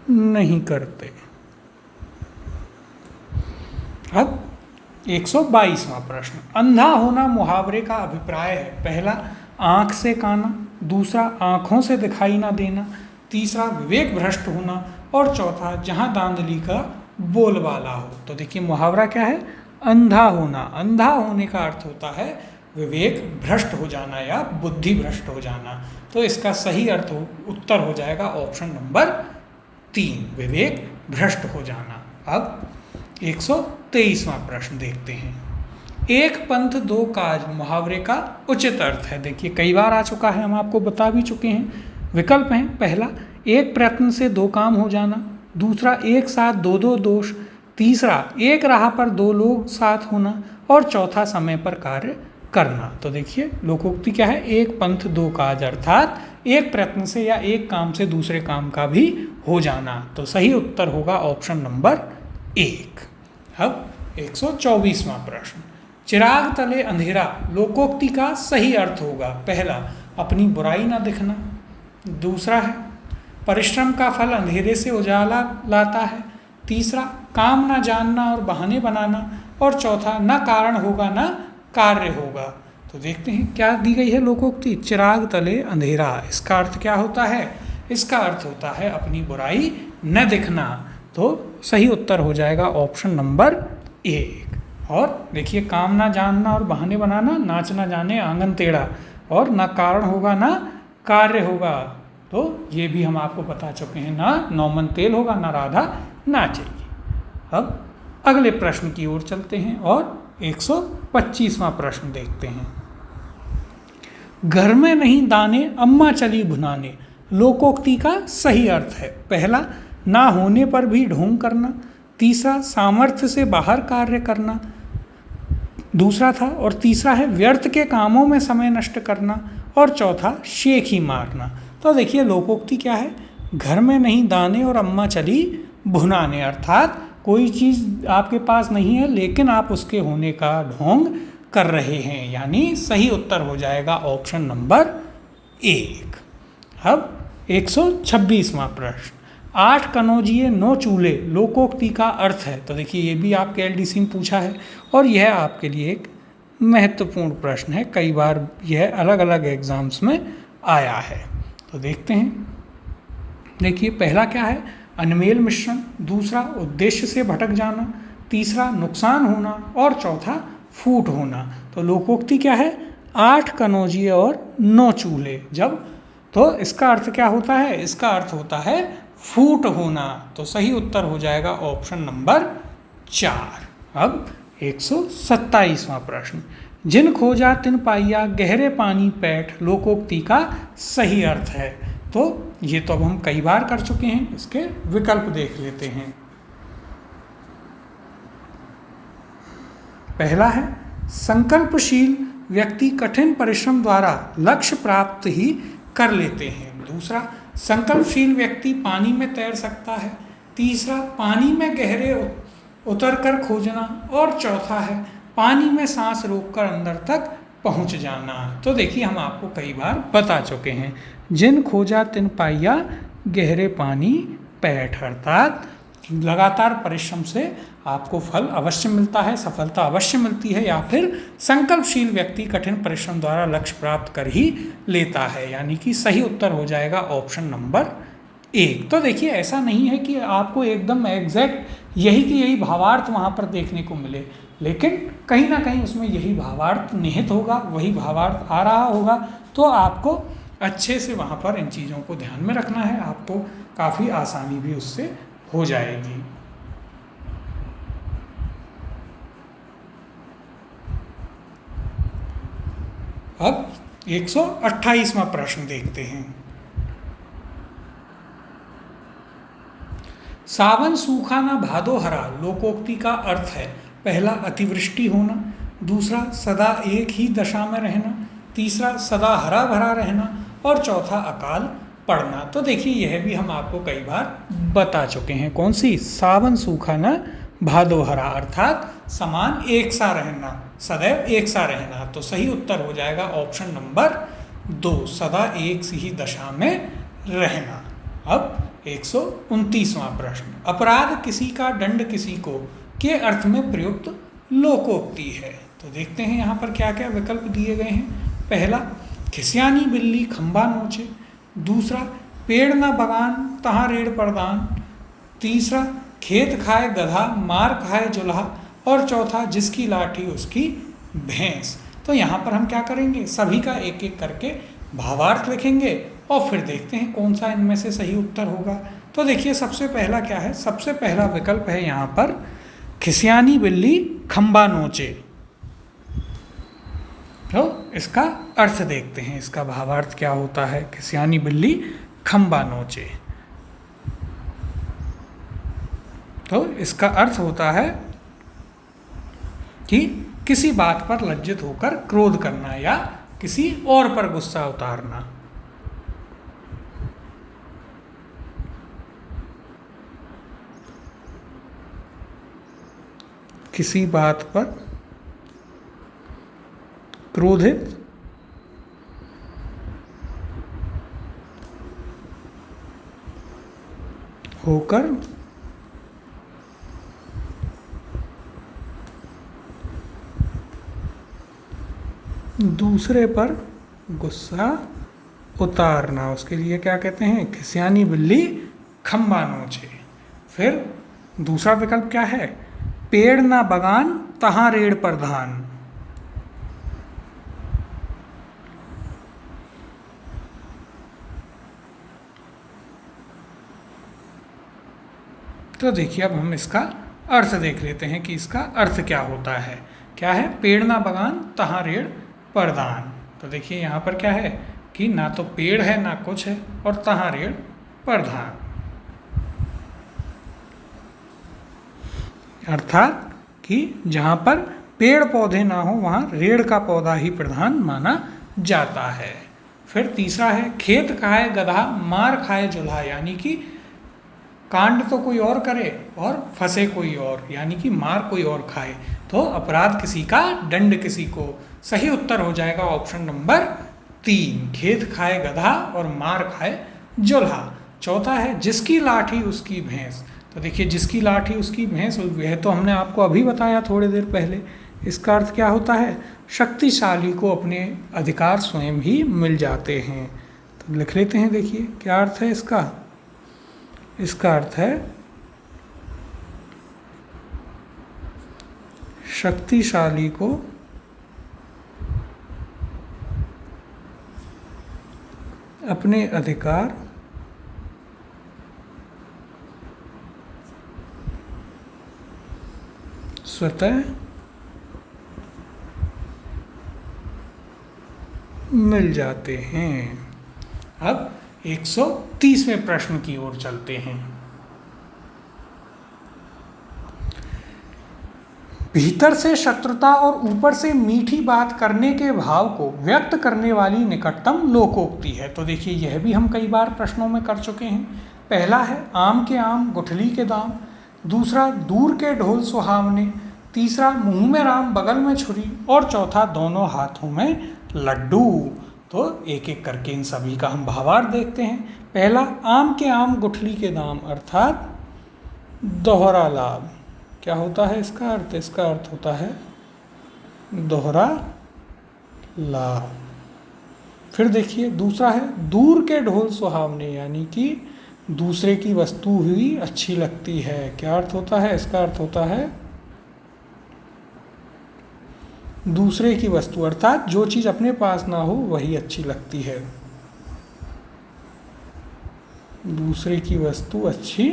नहीं करते। अब 122वां प्रश्न, अंधा होना मुहावरे का अभिप्राय है। पहला आँख से काना, दूसरा आँखों से दिखाई ना देना, तीसरा विवेक भ्रष्ट होना, और चौथा जहाँ धांधली का बोलबाला हो। तो देखिए मुहावरा क्या है, अंधा होना। अंधा होने का अर्थ होता है विवेक भ्रष्ट हो जाना या बुद्धि भ्रष्ट हो जाना। तो इसका सही अर्थ उत्तर हो जाएगा ऑप्शन नंबर 3, विवेक भ्रष्ट हो जाना। अब 123वां प्रश्न देखते हैं। एक पंथ दो काज मुहावरे का उचित अर्थ है। देखिए कई बार आ चुका है, हम आपको बता भी चुके हैं। विकल्प हैं, पहला एक प्रयत्न से दो काम हो जाना, दूसरा एक साथ दो दो दोष, तीसरा एक राह पर दो लोग साथ होना, और चौथा समय पर कार्य करना। तो देखिए लोकोक्ति क्या है, एक पंथ दो काज, अर्थात एक प्रयत्न से या एक काम से दूसरे काम का भी हो जाना। तो सही उत्तर होगा ऑप्शन नंबर 1। अब 124वां प्रश्न, चिराग तले अंधेरा लोकोक्ति का सही अर्थ होगा। पहला अपनी बुराई ना दिखना, दूसरा है परिश्रम का फल अंधेरे से उजाला लाता है, तीसरा काम ना जानना और बहाने बनाना, और चौथा न कारण होगा न कार्य होगा। तो देखते हैं क्या दी गई है लोकोक्ति, चिराग तले अंधेरा। इसका अर्थ क्या होता है, इसका अर्थ होता है अपनी बुराई न दिखना। तो सही उत्तर हो जाएगा ऑप्शन नंबर 1। और देखिए काम ना जानना और बहाने बनाना, नाच ना जाने आंगन टेढ़ा, और न कारण होगा न कार्य होगा। तो ये भी हम आपको बता चुके हैं, ना नौमन तेल होगा ना राधा नाचेगी। अब अगले प्रश्न की ओर चलते हैं और 125वां प्रश्न देखते हैं। घर में नहीं दाने अम्मा चली भुनाने लोकोक्ति का सही अर्थ है। पहला ना होने पर भी ढोंग करना, तीसरा सामर्थ्य से बाहर कार्य करना, दूसरा था, और तीसरा है व्यर्थ के कामों में समय नष्ट करना, और चौथा शेख ही मारना। तो देखिए लोकोक्ति क्या है, घर में नहीं दाने और अम्मा चली भुनाने, अर्थात कोई चीज़ आपके पास नहीं है लेकिन आप उसके होने का ढोंग कर रहे हैं, यानी सही उत्तर हो जाएगा ऑप्शन नंबर 1। अब 126वां प्रश्न, 8 कनौजिए 9 चूल्हे लोकोक्ति का अर्थ है। तो देखिए ये भी आपके एलडीसी में पूछा है और यह आपके लिए एक महत्वपूर्ण प्रश्न है, कई बार यह अलग अलग एग्जाम्स में आया है। तो देखते हैं, देखिए पहला क्या है, अनमेल मिश्रण, दूसरा उद्देश्य से भटक जाना, तीसरा नुकसान होना, और चौथा फूट होना। तो लोकोक्ति क्या है, 8 कनौजिए और 9 चूल्हे। जब तो इसका अर्थ क्या होता है, इसका अर्थ होता है फूट होना। तो सही उत्तर हो जाएगा ऑप्शन नंबर 4। अब 127वां प्रश्न, जिन खोजा तिन पाइया गहरे पानी पैठ लोकोक्ति का सही अर्थ है। तो ये तो अब हम कई बार कर चुके हैं, इसके विकल्प देख लेते हैं। पहला है संकल्पशील व्यक्ति कठिन परिश्रम द्वारा लक्ष्य प्राप्त ही कर लेते हैं, दूसरा संकल्पशील व्यक्ति पानी में तैर सकता है, तीसरा पानी में गहरे उतरकर खोजना, और चौथा है पानी में सांस रोककर अंदर तक पहुंच जाना। तो देखिए हम आपको कई बार बता चुके हैं, जिन खोजा तिन पाइया गहरे पानी पैठ, अर्थात लगातार परिश्रम से आपको फल अवश्य मिलता है, सफलता अवश्य मिलती है, या फिर संकल्पशील व्यक्ति कठिन परिश्रम द्वारा लक्ष्य प्राप्त कर ही लेता है, यानी कि सही उत्तर हो जाएगा ऑप्शन नंबर 1। तो देखिए ऐसा नहीं है कि आपको एकदम एग्जैक्ट यही की यही भावार्थ वहाँ पर देखने को मिले, लेकिन कहीं ना कहीं उसमें यही भावार्थ निहित होगा, वही भावार्थ आ रहा होगा। तो आपको अच्छे से वहाँ पर इन चीज़ों को ध्यान में रखना है, आपको काफ़ी आसानी भी उससे हो जाएगी। अब 128वां प्रश्न देखते हैं। सावन सूखा ना भादो हरा लोकोक्ति का अर्थ है। पहला अतिवृष्टि होना, दूसरा सदा एक ही दशा में रहना, तीसरा सदा हरा भरा रहना, और चौथा अकाल पड़ना। तो देखिए यह भी हम आपको कई बार बता चुके हैं, कौन सी, सावन सूखा ना भादो हरा, अर्थात समान एक सा रहना, सदैव एक सा रहना। तो सही उत्तर हो जाएगा ऑप्शन नंबर 2, सदा एक सी ही दशा में रहना। अब 129वां प्रश्न, अपराध किसी का दंड किसी को के अर्थ में प्रयुक्त लोकोक्ति है। तो देखते हैं यहाँ पर क्या क्या विकल्प दिए गए हैं। पहला, खिसियानी बिल्ली खंबा नोचे, दूसरा पेड़ न बगान तहाँ रेड़ परदान, तीसरा खेत खाए गधा मार खाए जुल्हा, और चौथा जिसकी लाठी उसकी भैंस। तो यहाँ पर हम क्या करेंगे, सभी का एक एक करके भावार्थ लिखेंगे और फिर देखते हैं कौन सा इनमें से सही उत्तर होगा। तो देखिए सबसे पहला क्या है, सबसे पहला विकल्प है यहाँ पर खिसियानी बिल्ली खंबा नोचे। तो इसका अर्थ देखते हैं, इसका भावार्थ क्या होता है, खिसियानी बिल्ली खंबा नोचे। तो इसका अर्थ होता है कि किसी बात पर लज्जित होकर क्रोध करना या किसी और पर गुस्सा उतारना। किसी बात पर क्रोधित होकर दूसरे पर गुस्सा उतारना, उसके लिए क्या कहते हैं, खिसियानी बिल्ली खंबा नोचे। फिर दूसरा विकल्प क्या है, पेड़ ना बगान तहाँ रेड़ परधान। तो देखिए अब हम इसका अर्थ देख लेते हैं कि इसका अर्थ क्या होता है। क्या है, पेड़ ना बगान तहाँ रेड़ परधान। तो देखिए यहाँ पर क्या है कि ना तो पेड़ है ना कुछ है, और तहाँ रेड़ परधान, अर्थात कि जहाँ पर पेड़ पौधे ना हो वहाँ रेड़ का पौधा ही प्रधान माना जाता है। फिर तीसरा है खेत खाए गधा मार खाए जुल्हा, यानी कि कांड तो कोई और करे और फंसे कोई और, यानी कि मार कोई और खाए। तो अपराध किसी का दंड किसी को। सही उत्तर हो जाएगा ऑप्शन नंबर 3, खेत खाए गधा और मार खाए जुल्हा। चौथा है जिसकी लाठी उसकी भैंस। तो देखिए जिसकी लाठी उसकी भैंस, यह तो हमने आपको अभी बताया थोड़ी देर पहले। इसका अर्थ क्या होता है, शक्तिशाली को अपने अधिकार स्वयं ही मिल जाते हैं। तो लिख लेते हैं, देखिए क्या अर्थ है इसका। इसका अर्थ है शक्तिशाली को अपने अधिकार स्वतः मिल जाते हैं। अब 130वें प्रश्न की ओर चलते हैं। भीतर से शत्रुता और ऊपर से मीठी बात करने के भाव को व्यक्त करने वाली निकटतम लोकोक्ति है। तो देखिए यह भी हम कई बार प्रश्नों में कर चुके हैं। पहला है आम के आम गुठली के दाम, दूसरा दूर के ढोल सुहावने, तीसरा मुंह में राम बगल में छुरी, और चौथा दोनों हाथों में लड्डू। तो एक एक करके इन सभी का हम भावार्थ देखते हैं। पहला आम के आम गुठली के दाम, अर्थात दोहरा लाभ। क्या होता है इसका अर्थ, इसका अर्थ होता है दोहरा लाभ। फिर देखिए दूसरा है दूर के ढोल सुहावने, यानी कि दूसरे की वस्तु हुई अच्छी लगती है। क्या अर्थ होता है, इसका अर्थ होता है दूसरे की वस्तु, अर्थात जो चीज़ अपने पास ना हो वही अच्छी लगती है। दूसरे की वस्तु अच्छी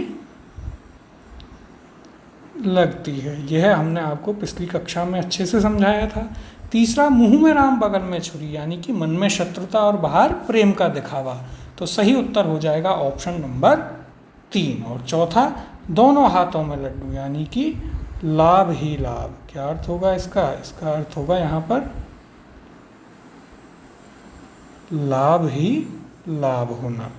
लगती है, यह हमने आपको पिछली कक्षा में अच्छे से समझाया था। तीसरा मुंह में राम बगल में छुरी, यानी कि मन में शत्रुता और बाहर प्रेम का दिखावा। तो सही उत्तर हो जाएगा ऑप्शन नंबर 3। और चौथा दोनों हाथों में लड्डू, यानी कि लाभ ही लाभ। क्या अर्थ होगा इसका, इसका अर्थ होगा यहाँ पर लाभ ही लाभ होना।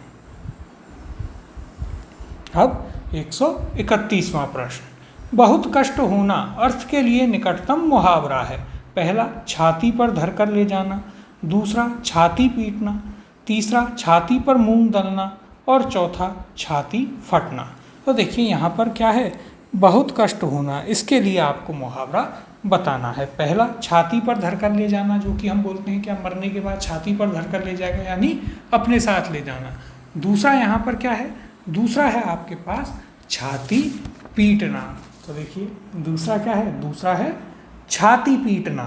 अब 131वां प्रश्न, बहुत कष्ट होना अर्थ के लिए निकटतम मुहावरा है। पहला छाती पर धरकर ले जाना, दूसरा छाती पीटना, तीसरा छाती पर मूंग दलना, और चौथा छाती फटना। तो देखिए यहाँ पर क्या है बहुत कष्ट होना, इसके लिए आपको मुहावरा बताना है। पहला, छाती पर धरकर ले जाना, जो कि हम बोलते हैं कि हम मरने के बाद छाती पर धरकर ले जाएगा, यानी अपने साथ ले जाना। दूसरा यहाँ पर क्या है, दूसरा है आपके पास छाती पीटना। तो देखिए दूसरा क्या है, दूसरा है छाती पीटना।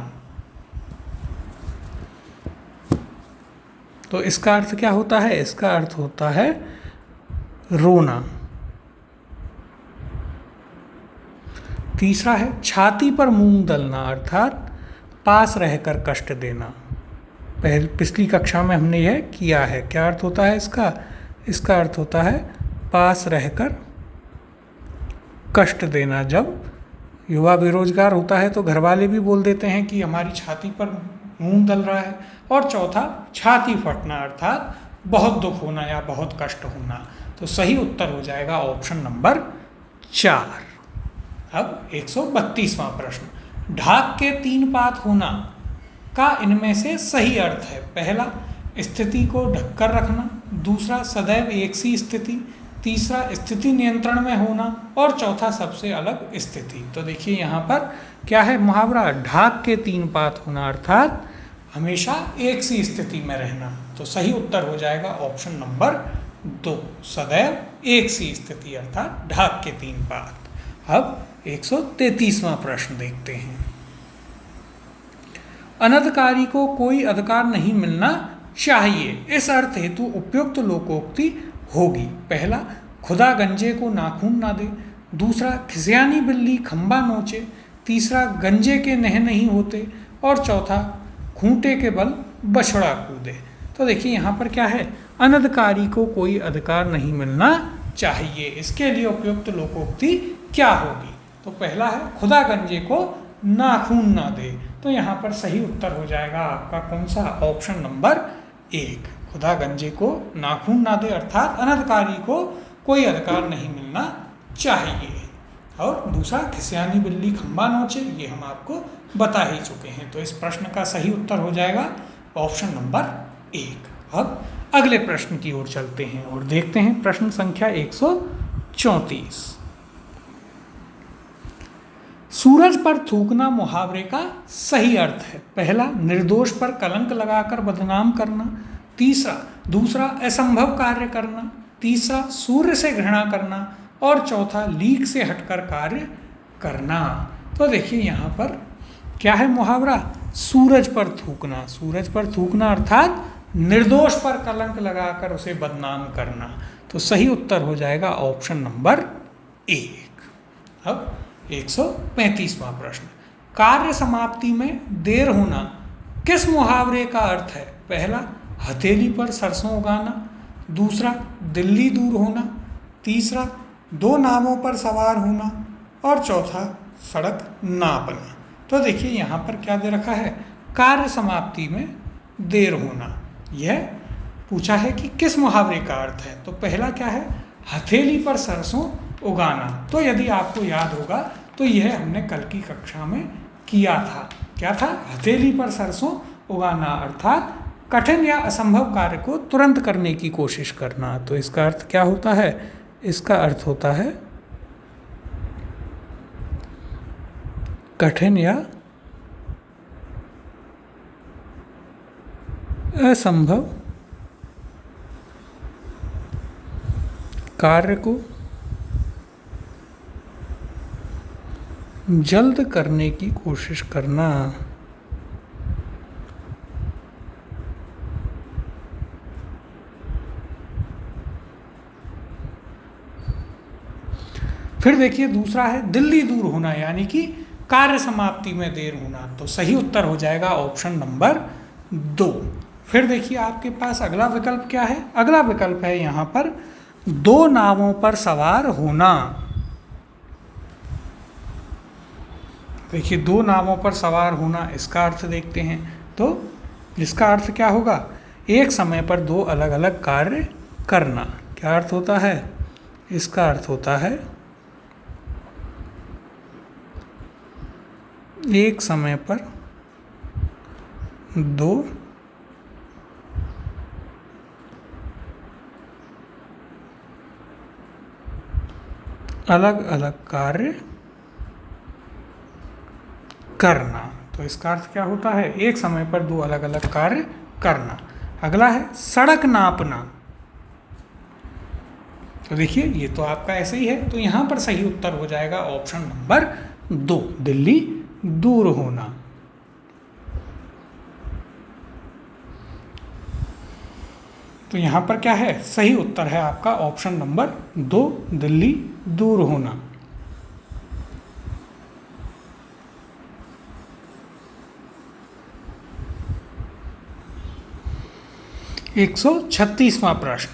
तो इसका अर्थ क्या होता है, इसका अर्थ होता है रोना। तीसरा है छाती पर मूंग दलना, अर्थात पास रहकर कष्ट देना। पिछली कक्षा में हमने यह किया है। क्या अर्थ होता है इसका, इसका अर्थ होता है पास रहकर कष्ट देना। जब युवा बेरोजगार होता है तो घर वाले भी बोल देते हैं कि हमारी छाती पर मूंग दल रहा है। और चौथा, छाती फटना, अर्थात बहुत दुख होना या बहुत कष्ट होना। तो सही उत्तर हो जाएगा ऑप्शन नंबर 4। अब 132वां प्रश्न, ढाक के 3 पात होना का इनमें से सही अर्थ है। पहला, स्थिति को ढककर रखना। दूसरा, सदैव एक सी स्थिति। तीसरा, स्थिति नियंत्रण में होना। और चौथा, सबसे अलग स्थिति। तो देखिए यहाँ पर क्या है मुहावरा, ढाक के 3 पात होना, अर्थात हमेशा एक सी स्थिति में रहना। तो सही उत्तर हो जाएगा ऑप्शन नंबर 2, सदैव एक सी स्थिति, अर्थात ढाक के 3 पात। अब 133वां प्रश्न देखते हैं, अनधिकारी को कोई अधिकार नहीं मिलना चाहिए, इस अर्थ हेतु उपयुक्त लोकोक्ति होगी। पहला, खुदा गंजे को नाखून ना दे। दूसरा, खिसियानी बिल्ली खंबा नोचे। तीसरा, गंजे के नह नहीं होते। और चौथा, खूंटे के बल बछड़ा कूदे। तो देखिए यहाँ पर क्या है, अनधिकारी को कोई अधिकार नहीं मिलना चाहिए, इसके लिए उपयुक्त लोकोक्ति क्या होगी। तो पहला है, खुदा गंजे को नाखून ना दे। तो यहाँ पर सही उत्तर हो जाएगा आपका कौन सा, ऑप्शन नंबर 1, खुदा गंजे को नाखून ना दे, अर्थात अनधिकारी को कोई अधिकार नहीं मिलना चाहिए। और दूसरा, खिसियानी बिल्ली खंबा नोचे, ये हम आपको बता ही चुके हैं। तो इस प्रश्न का सही उत्तर हो जाएगा ऑप्शन नंबर 1। अब अगले प्रश्न की ओर चलते हैं और देखते हैं प्रश्न संख्या 134। सूरज पर थूकना मुहावरे का सही अर्थ है। पहला, निर्दोष पर कलंक लगाकर बदनाम करना। दूसरा, असंभव कार्य करना। तीसरा, सूर्य से घृणा करना। और चौथा, लीक से हटकर कार्य करना। तो देखिए यहाँ पर क्या है मुहावरा, सूरज पर थूकना। सूरज पर थूकना अर्थात निर्दोष पर कलंक लगाकर उसे बदनाम करना। तो सही उत्तर हो जाएगा ऑप्शन नंबर 1। अब 135वां प्रश्न, कार्य समाप्ति में देर होना किस मुहावरे का अर्थ है। पहला, हथेली पर सरसों उगाना। दूसरा, दिल्ली दूर होना। तीसरा, 2 नावों पर सवार होना। और चौथा, सड़क नापना। तो देखिए यहाँ पर क्या दे रखा है, कार्य समाप्ति में देर होना। यह पूछा है कि किस मुहावरे का अर्थ है। तो पहला क्या है, हथेली पर सरसों उगाना। तो यदि आपको याद होगा तो यह हमने कल की कक्षा में किया था। क्या था, हथेली पर सरसों उगाना अर्थात कठिन या असंभव कार्य को तुरंत करने की कोशिश करना। तो इसका अर्थ क्या होता है, इसका अर्थ होता है कठिन या असंभव कार्य को जल्द करने की कोशिश करना। फिर देखिए दूसरा है दिल्ली दूर होना, यानी कि कार्य समाप्ति में देर होना। तो सही उत्तर हो जाएगा ऑप्शन नंबर 2। फिर देखिए आपके पास अगला विकल्प क्या है, अगला विकल्प है यहाँ पर 2 नावों पर सवार होना। देखिए 2 नावों पर सवार होना, इसका अर्थ देखते हैं। तो इसका अर्थ क्या होगा, एक समय पर 2 अलग अलग कार्य करना। क्या अर्थ होता है, इसका अर्थ होता है एक समय पर 2 अलग अलग कार्य करना। तो इसका अर्थ क्या होता है? एक समय पर दो अलग अलग कार्य करना। अगला है सड़क नापना। तो देखिए ये तो आपका ऐसे ही है, तो यहाँ पर सही उत्तर हो जाएगा ऑप्शन नंबर 2, दिल्ली दूर होना। तो यहाँ पर क्या है? सही उत्तर है आपका ऑप्शन नंबर 2, दिल्ली दूर होना। 136वां प्रश्न,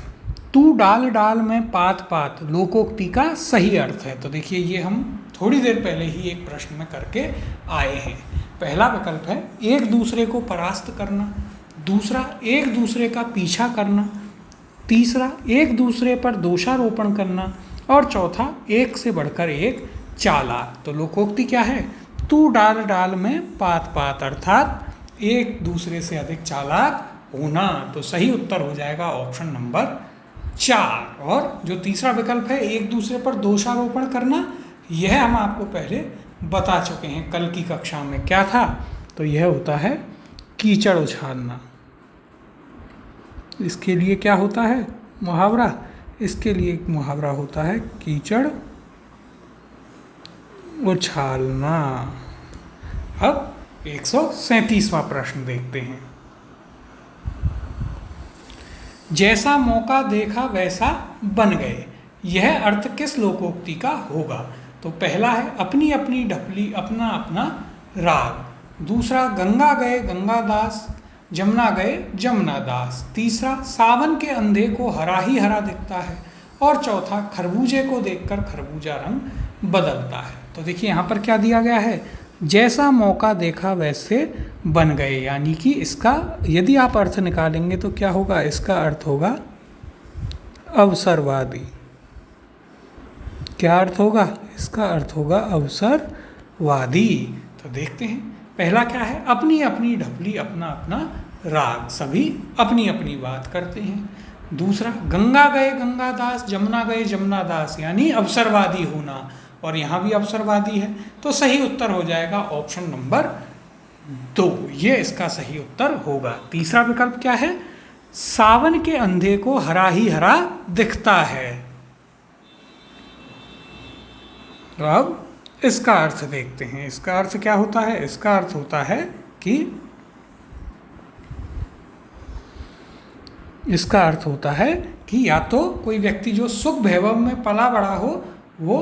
तू डाल डाल में पात पात लोकोक्ति का सही अर्थ है। तो देखिए ये हम थोड़ी देर पहले ही एक प्रश्न में करके आए हैं। पहला विकल्प है एक दूसरे को परास्त करना, दूसरा एक दूसरे का पीछा करना, तीसरा एक दूसरे पर दोषारोपण करना, और चौथा एक से बढ़कर एक चालाक। तो लोकोक्ति क्या है? तू डाल डाल में पात पात, अर्थात एक दूसरे से अधिक चालाक होना। तो सही उत्तर हो जाएगा ऑप्शन नंबर 4। और जो तीसरा विकल्प है एक दूसरे पर दोषारोपण करना, यह हम आपको पहले बता चुके हैं कल की कक्षा में, क्या था? तो यह होता है कीचड़ उछालना। इसके लिए क्या होता है मुहावरा? इसके लिए एक मुहावरा होता है कीचड़ उछालना। अब 137वां प्रश्न देखते हैं। जैसा मौका देखा वैसा बन गए, यह अर्थ किस लोकोक्ति का होगा? तो पहला है अपनी अपनी ढपली अपना अपना राग, दूसरा गंगा गए गंगादास जमुना गए जमुनादास, तीसरा सावन के अंधे को हरा ही हरा दिखता है, और चौथा खरबूजे को देखकर खरबूजा रंग बदलता है। तो देखिए यहाँ पर क्या दिया गया है? जैसा मौका देखा वैसे बन गए, यानी कि इसका यदि आप अर्थ निकालेंगे तो क्या होगा? इसका अर्थ होगा अवसरवादी। क्या अर्थ होगा? इसका अर्थ होगा अवसरवादी। तो देखते हैं पहला क्या है? अपनी अपनी ढपली अपना अपना राग, सभी अपनी अपनी बात करते हैं। दूसरा गंगा गए गंगादास जमुना गए जमुनादास, यानी अवसरवादी होना, और यहाँ भी अवसरवादी है। तो सही उत्तर हो जाएगा ऑप्शन नंबर 2, ये इसका सही उत्तर होगा। तीसरा विकल्प क्या है? सावन के अंधे को हरा ही हरा दिखता है। तो अब इसका अर्थ देखते हैं। इसका अर्थ क्या होता है? इसका अर्थ होता है कि इसका अर्थ होता है कि या तो कोई व्यक्ति जो सुख वैभव में पला बड़ा हो वो,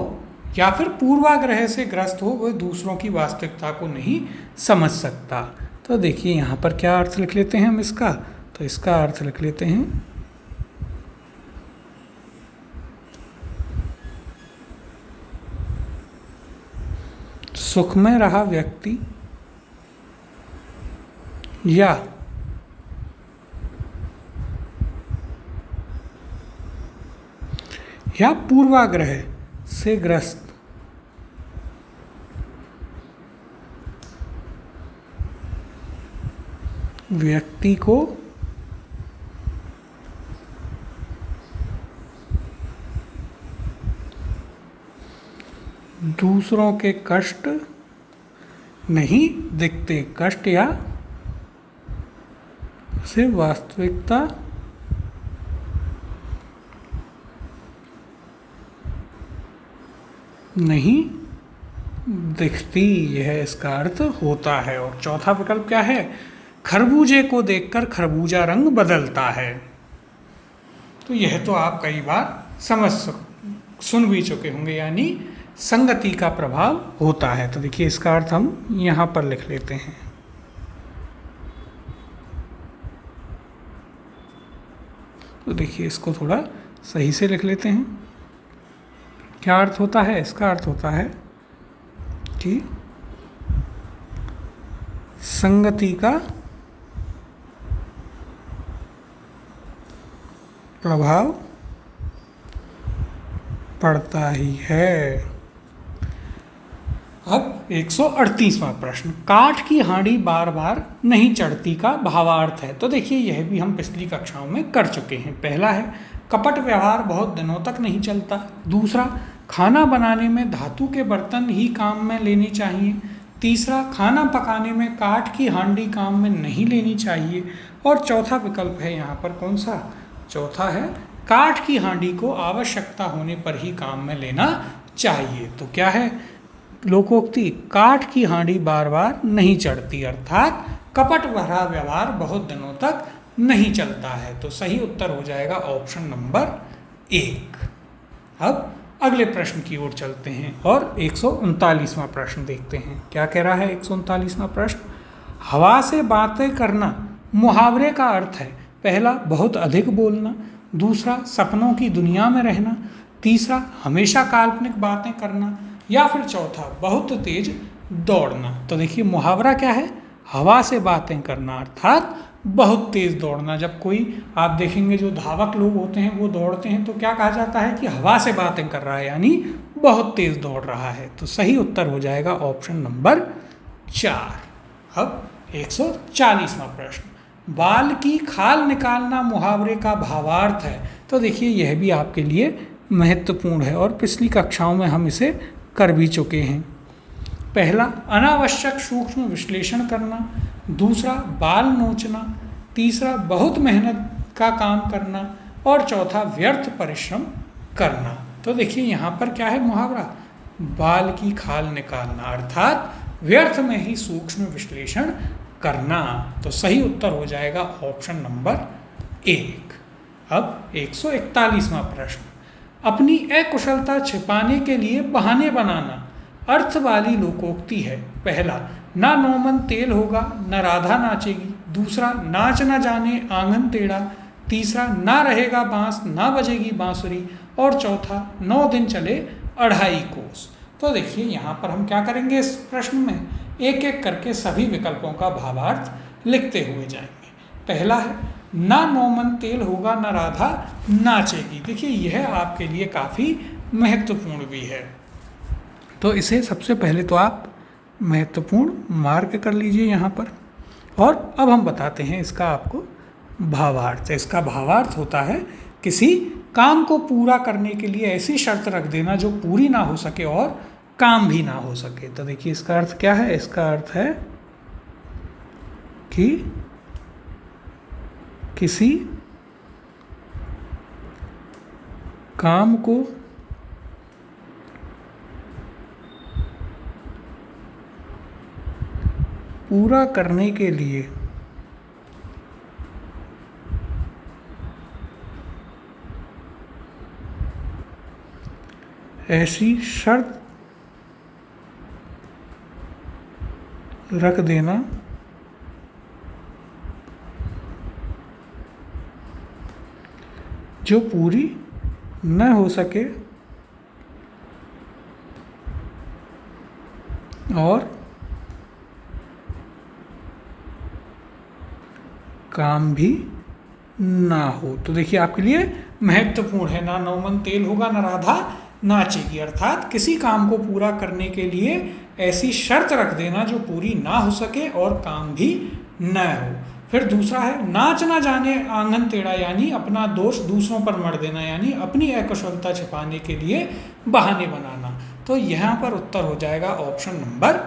या फिर पूर्वाग्रह से ग्रस्त हो, वो दूसरों की वास्तविकता को नहीं समझ सकता। तो देखिए यहाँ पर क्या अर्थ लिख लेते हैं हम इसका? तो इसका अर्थ लिख लेते हैं सुख में रहा व्यक्ति या पूर्वाग्रह से ग्रस्त व्यक्ति को दूसरों के कष्ट नहीं दिखते, कष्ट या से वास्तविकता नहीं दिखती, यह इसका अर्थ होता है। और चौथा विकल्प क्या है? खरबूजे को देखकर खरबूजा रंग बदलता है। तो यह तो आप कई बार सुन भी चुके होंगे, यानी संगति का प्रभाव होता है। तो देखिए इसका अर्थ हम यहाँ पर लिख लेते हैं। तो देखिए इसको थोड़ा सही से लिख लेते हैं। क्या अर्थ होता है? इसका अर्थ होता है कि संगति का प्रभाव पड़ता ही है। अब 138वां प्रश्न, काठ की हांडी बार बार नहीं चढ़ती का भावार्थ है। तो देखिए यह भी हम पिछली कक्षाओं में कर चुके हैं। पहला है कपट व्यवहार बहुत दिनों तक नहीं चलता, दूसरा खाना बनाने में धातु के बर्तन ही काम में लेने चाहिए। तीसरा, खाना पकाने में काठ की हांडी काम में नहीं लेनी चाहिए। और चौथा विकल्प है यहाँ पर कौन सा? चौथा है काठ की हांडी को आवश्यकता होने पर ही काम में लेना चाहिए। तो क्या है लोकोक्ति? काठ की हांडी बार बार नहीं चढ़ती, अर्थात कपट भरा व्यवहार बहुत दिनों तक नहीं चलता है। तो सही उत्तर हो जाएगा ऑप्शन नंबर 1। अब अगले प्रश्न की ओर चलते हैं और 139वां प्रश्न देखते हैं। क्या कह रहा है 139वां प्रश्न? हवा से बातें करना मुहावरे का अर्थ है। पहला, बहुत अधिक बोलना। दूसरा, सपनों की दुनिया में रहना। तीसरा, हमेशा काल्पनिक बातें करना। या फिर चौथा, बहुत तेज दौड़ना। तो देखिए मुहावरा क्या है? हवा से बातें करना अर्थात बहुत तेज दौड़ना। जब कोई आप देखेंगे जो धावक लोग होते हैं वो दौड़ते हैं तो क्या कहा जाता है कि हवा से बातें कर रहा है, यानी बहुत तेज दौड़ रहा है। तो सही उत्तर हो जाएगा ऑप्शन नंबर 4। अब 140वां प्रश्न, बाल की खाल निकालना मुहावरे का भावार्थ है। तो देखिए यह भी आपके लिए महत्वपूर्ण है और पिछली कक्षाओं में हम इसे कर भी चुके हैं। पहला, अनावश्यक सूक्ष्म विश्लेषण करना। दूसरा, बाल नोचना। तीसरा, बहुत मेहनत का काम करना। और चौथा, व्यर्थ परिश्रम करना। तो देखिए यहाँ पर क्या है मुहावरा? बाल की खाल निकालना अर्थात व्यर्थ में ही सूक्ष्म विश्लेषण करना। तो सही उत्तर हो जाएगा ऑप्शन नंबर 1। अब 141वां प्रश्न, अपनी अकुशलता छिपाने के लिए बहाने बनाना अर्थ वाली लोकोक्ति है। पहला, ना नौमन तेल होगा न राधा नाचेगी। दूसरा, नाच न जाने आंगन टेढ़ा। तीसरा, ना रहेगा बांस ना बजेगी बांसुरी। और चौथा, 9 दिन चले 2.5 कोस। तो देखिए यहाँ पर हम क्या करेंगे इस प्रश्न में, एक एक करके सभी विकल्पों का भावार्थ लिखते हुए जाएंगे। पहला है, ना नौमन तेल होगा न राधा नाचेगी। देखिए यह आपके लिए काफ़ी महत्वपूर्ण भी है, तो इसे सबसे पहले तो आप महत्वपूर्ण मार्क कर लीजिए यहाँ पर। और अब हम बताते हैं इसका आपको भावार्थ। इसका भावार्थ होता है किसी काम को पूरा करने के लिए ऐसी शर्त रख देना जो पूरी ना हो सके और काम भी ना हो सके। तो देखिए इसका अर्थ क्या है? इसका अर्थ है कि किसी काम को पूरा करने के लिए ऐसी शर्त रख देना जो पूरी न हो सके और काम भी ना हो। तो देखिए आपके लिए महत्वपूर्ण है, ना नौमन तेल होगा न राधा नाचेगी, अर्थात किसी काम को पूरा करने के लिए ऐसी शर्त रख देना जो पूरी ना हो सके और काम भी न हो। फिर दूसरा है, नाच ना जाने आंगन टेढ़ा, यानी अपना दोष दूसरों पर मढ़ देना, यानी अपनी अकुशलता छिपाने के लिए बहाने बनाना। तो यहाँ पर उत्तर हो जाएगा ऑप्शन नंबर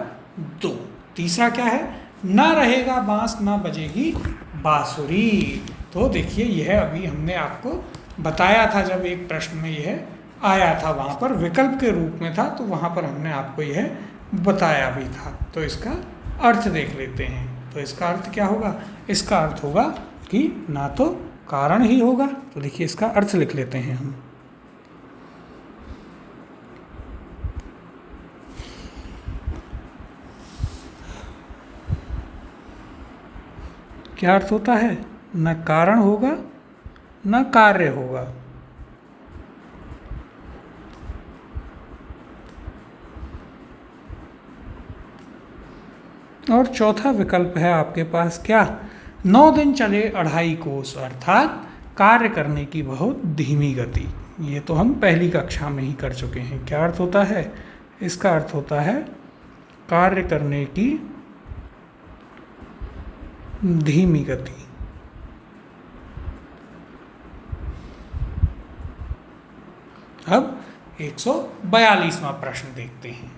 2। तीसरा क्या है? ना रहेगा बांस ना बजेगी बांसुरी। तो देखिए यह अभी हमने आपको बताया था, जब एक प्रश्न में यह आया था वहाँ पर विकल्प के रूप में था, तो वहाँ पर हमने आपको यह बताया भी था। तो इसका अर्थ देख लेते हैं। तो इसका अर्थ क्या होगा? इसका अर्थ होगा कि ना तो कारण ही होगा। तो देखिए इसका अर्थ लिख लेते हैं हम। क्या अर्थ होता है? न कारण होगा न कार्य होगा। और चौथा विकल्प है आपके पास क्या? 9 दिन चले 2.5 कोस, अर्थात कार्य करने की बहुत धीमी गति। ये तो हम पहली कक्षा में ही कर चुके हैं। क्या अर्थ होता है? इसका अर्थ होता है कार्य करने की धीमी गति। अब 142वां प्रश्न देखते हैं।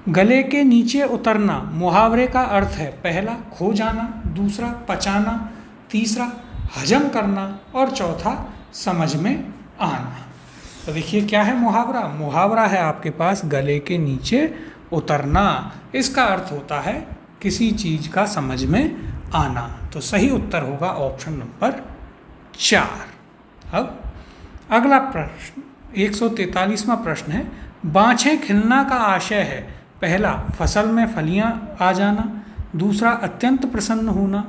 गले के नीचे उतरना मुहावरे का अर्थ है पहला खो जाना, दूसरा पचाना, तीसरा हजम करना और चौथा समझ में आना। तो देखिए क्या है मुहावरा। मुहावरा है आपके पास गले के नीचे उतरना। इसका अर्थ होता है किसी चीज़ का समझ में आना। तो सही उत्तर होगा ऑप्शन नंबर 4। अब अगला प्रश्न 143वां प्रश्न है। बाँछें खिलना का आशय है पहला फसल में फलियां आ जाना, दूसरा अत्यंत प्रसन्न होना,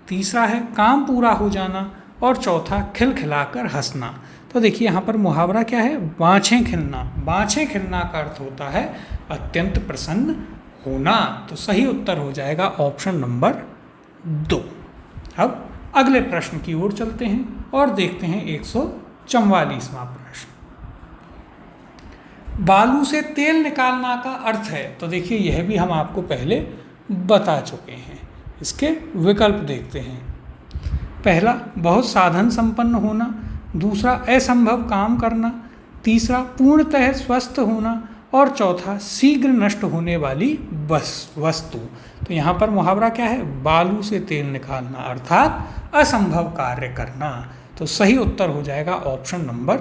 तीसरा है काम पूरा हो जाना और चौथा खिलखिलाकर हंसना। तो देखिए यहाँ पर मुहावरा क्या है, बाँछें खिलना। बाँछें खिलना का अर्थ होता है अत्यंत प्रसन्न होना। तो सही उत्तर हो जाएगा ऑप्शन नंबर 2। अब अगले प्रश्न की ओर चलते हैं और देखते हैं 144वां प्रश्न। बालू से तेल निकालना का अर्थ है। तो देखिए यह भी हम आपको पहले बता चुके हैं। इसके विकल्प देखते हैं। पहला बहुत साधन संपन्न होना, दूसरा असंभव काम करना, तीसरा पूर्णतः स्वस्थ होना और चौथा शीघ्र नष्ट होने वाली वस्तु। तो यहाँ पर मुहावरा क्या है, बालू से तेल निकालना अर्थात असंभव कार्य करना। तो सही उत्तर हो जाएगा ऑप्शन नंबर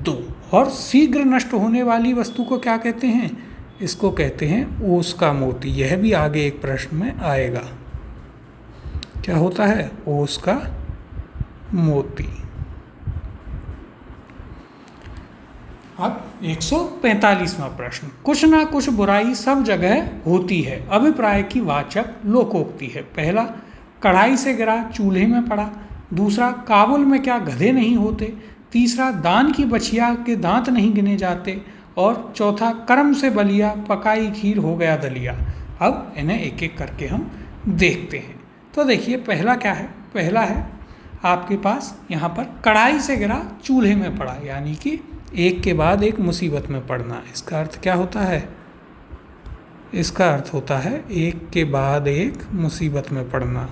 2। और शीघ्र नष्ट होने वाली वस्तु को क्या कहते हैं, इसको कहते हैं ओस का मोती। यह भी आगे एक प्रश्न में आएगा। क्या होता है, ओस का मोती। अब 145वां प्रश्न। कुछ ना कुछ बुराई सब जगह होती है, अभिप्राय की वाचक लोकोक्ति है। पहला कढ़ाई से गिरा चूल्हे में पड़ा, दूसरा काबुल में क्या गधे नहीं होते, तीसरा दान की बछिया के दांत नहीं गिने जाते और चौथा कर्म से बलिया पकाई खीर हो गया दलिया। अब इन्हें एक एक करके हम देखते हैं। तो देखिए पहला क्या है, पहला है आपके पास यहाँ पर कढ़ाई से गिरा चूल्हे में पड़ा, यानी कि एक के बाद एक मुसीबत में पड़ना। इसका अर्थ क्या होता है, इसका अर्थ होता है एक के बाद एक मुसीबत में पड़ना।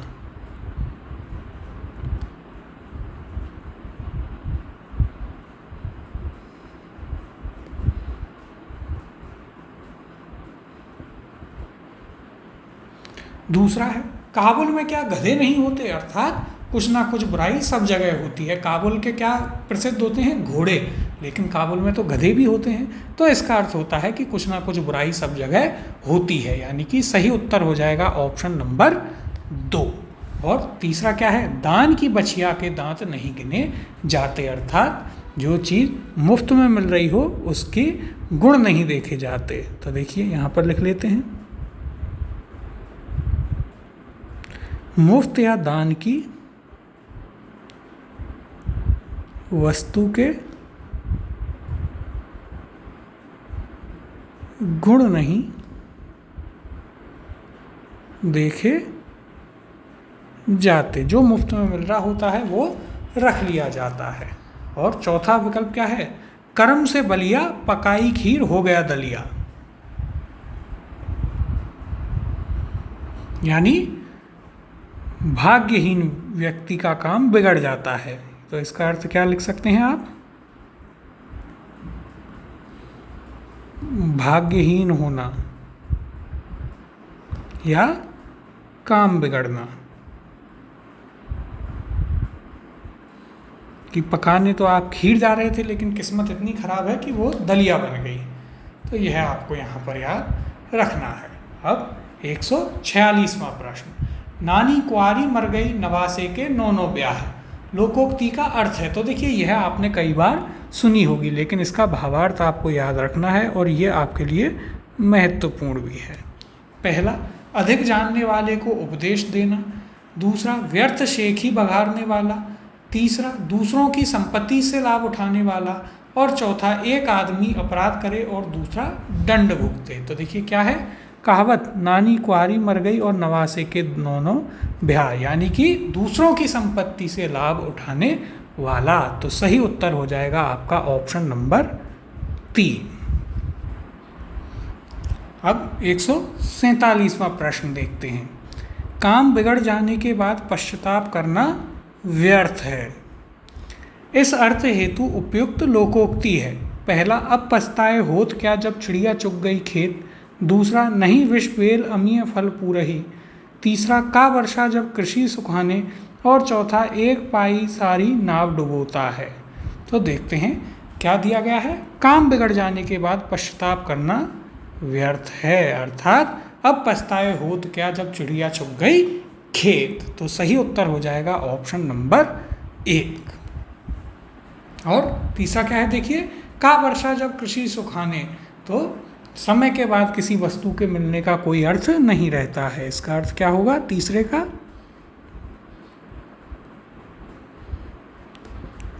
दूसरा है काबुल में क्या गधे नहीं होते, अर्थात कुछ ना कुछ बुराई सब जगह होती है। काबुल के क्या प्रसिद्ध होते हैं, घोड़े, लेकिन काबुल में तो गधे भी होते हैं। तो इसका अर्थ होता है कि कुछ ना कुछ बुराई सब जगह होती है, यानी कि सही उत्तर हो जाएगा ऑप्शन नंबर 2। और तीसरा क्या है, दान की बछिया के दांत नहीं गिने जाते, अर्थात जो चीज़ मुफ्त में मिल रही हो उसके गुण नहीं देखे जाते। तो देखिए यहाँ पर लिख लेते हैं, मुफ्त या दान की वस्तु के गुण नहीं देखे जाते। जो मुफ्त में मिल रहा होता है वो रख लिया जाता है। और चौथा विकल्प क्या है, कर्म से बलिया पकाई खीर हो गया दलिया, यानी भाग्यहीन व्यक्ति का काम बिगड़ जाता है। तो इसका अर्थ क्या लिख सकते हैं आप, भाग्यहीन होना या काम बिगड़ना। कि पकाने तो आप खीर जा रहे थे लेकिन किस्मत इतनी खराब है कि वो दलिया बन गई। तो यह आपको यहाँ पर याद रखना है। अब 146वां प्रश्न। नानी कुआरी मर गई नवासे के 9 ब्याह, लोकोक्ति का अर्थ है। तो देखिए यह आपने कई बार सुनी होगी, लेकिन इसका भावार्थ आपको याद रखना है और ये आपके लिए महत्वपूर्ण भी है। पहला अधिक जानने वाले को उपदेश देना, दूसरा व्यर्थ शेखी बघारने वाला, तीसरा दूसरों की संपत्ति से लाभ उठाने वाला और चौथा एक आदमी अपराध करे और दूसरा दंड भुगते। तो देखिए क्या है, कहावत नानी कुआरी मर गई और नवासे के 9 ब्याह, यानी कि दूसरों की संपत्ति से लाभ उठाने वाला। तो सही उत्तर हो जाएगा आपका ऑप्शन नंबर 3। अब 147वां प्रश्न देखते हैं। काम बिगड़ जाने के बाद पश्चाताप करना व्यर्थ है। इस अर्थ हेतु उपयुक्त लोकोक्ति है। पहला, अब पछताए होत क्या जब चिड़िया चुग गई खेत। दूसरा, नहीं विष बेल अमीय फल पूरही। तीसरा, का वर्षा जब कृषि सुखाने। और चौथा, एक पाई सारी नाव डुबोता है। तो देखते हैं क्या दिया गया है। काम बिगड़ जाने के बाद पश्चाताप करना व्यर्थ है, अर्थात अब पछताए होत क्या जब चिड़िया चुग गई खेत। तो सही उत्तर हो जाएगा ऑप्शन नंबर 1। और तीसरा क्या है देखिए, का वर्षा जब कृषि सुखाने। तो समय के बाद किसी वस्तु के मिलने का कोई अर्थ नहीं रहता है। इसका अर्थ क्या होगा तीसरे का,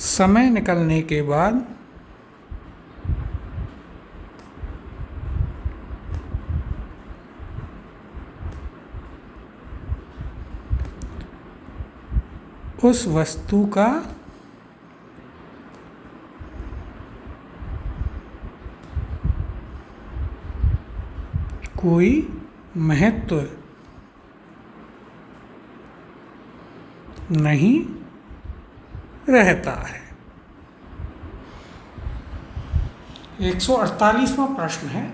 समय निकलने के बाद उस वस्तु का कोई महत्व नहीं रहता है। 148वां प्रश्न है,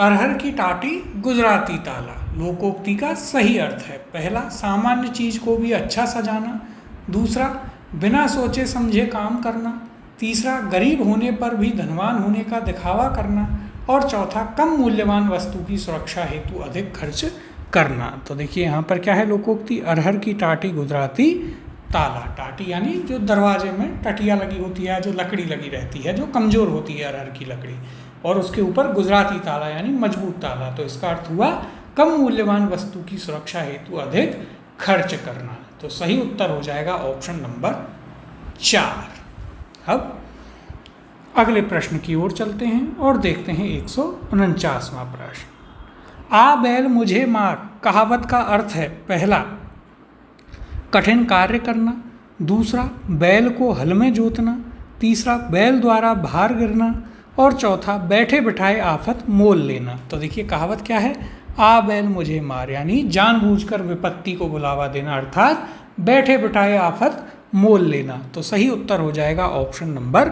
अरहर की टाटी गुजराती ताला लोकोक्ति का सही अर्थ है। पहला, सामान्य चीज को भी अच्छा सजाना। दूसरा, बिना सोचे समझे काम करना। तीसरा, गरीब होने पर भी धनवान होने का दिखावा करना। और चौथा, कम मूल्यवान वस्तु की सुरक्षा हेतु अधिक खर्च करना। तो देखिए यहाँ पर क्या है लोकोक्ति, अरहर की टाटी गुजराती ताला। टाटी यानी जो दरवाजे में टटिया लगी होती है, जो लकड़ी लगी रहती है, जो कमज़ोर होती है अरहर की लकड़ी, और उसके ऊपर गुजराती ताला यानी मजबूत ताला। तो इसका अर्थ हुआ कम मूल्यवान वस्तु की सुरक्षा हेतु अधिक खर्च करना। तो सही उत्तर हो जाएगा ऑप्शन नंबर 4। अब अगले प्रश्न की ओर चलते हैं और देखते हैं 149वां प्रश्न। आ बैल मुझे मार कहावत का अर्थ है। पहला, कठिन कार्य करना। दूसरा, बैल को हल में जोतना। तीसरा, बैल द्वारा भार गिरना। और चौथा, बैठे बिठाए आफत मोल लेना। तो देखिए कहावत क्या है, आ बैल मुझे मार यानी जानबूझकर विपत्ति को बुलावा देना, अर्थात बैठे बिठाए आफत मोल लेना। तो सही उत्तर हो जाएगा ऑप्शन नंबर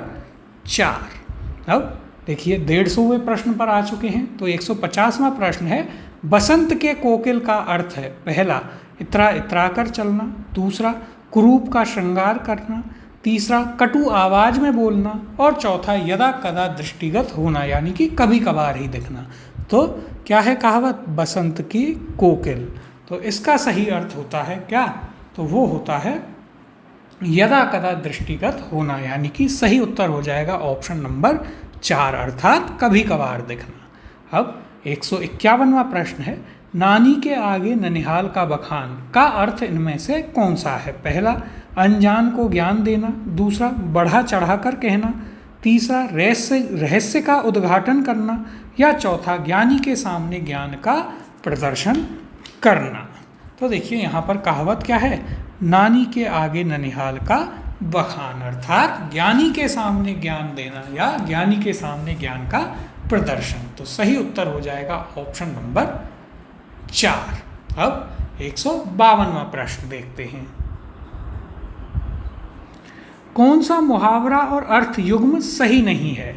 4। अब देखिए 150वें प्रश्न पर आ चुके हैं। तो 150वां प्रश्न है, बसंत के कोकिल का अर्थ है। पहला, इतरा इतरा कर चलना। दूसरा, कुरूप का श्रृंगार करना। तीसरा, कटु आवाज में बोलना। और चौथा, यदा कदा दृष्टिगत होना यानी कि कभी कभार ही दिखना। तो क्या है कहावत, बसंत की कोकिल। तो इसका सही अर्थ होता है क्या, तो वो होता है यदा कदा दृष्टिगत होना, यानी कि सही उत्तर हो जाएगा ऑप्शन नंबर 4, अर्थात कभी कभार दिखना। अब 151वां प्रश्न है, नानी के आगे ननिहाल का बखान का अर्थ इनमें से कौन सा है। पहला, अनजान को ज्ञान देना। दूसरा, बढ़ा चढ़ा कर कहना। तीसरा, रहस्य का उद्घाटन करना। या चौथा, ज्ञानी के सामने ज्ञान का प्रदर्शन करना। तो देखिए यहाँ पर कहावत क्या है, नानी के आगे ननिहाल का बखान, अर्थात ज्ञानी के सामने ज्ञान देना या ज्ञानी के सामने ज्ञान का प्रदर्शन। तो सही उत्तर हो जाएगा ऑप्शन नंबर 4। अब 152वां प्रश्न देखते हैं, कौन सा मुहावरा और अर्थ युग्म सही नहीं है।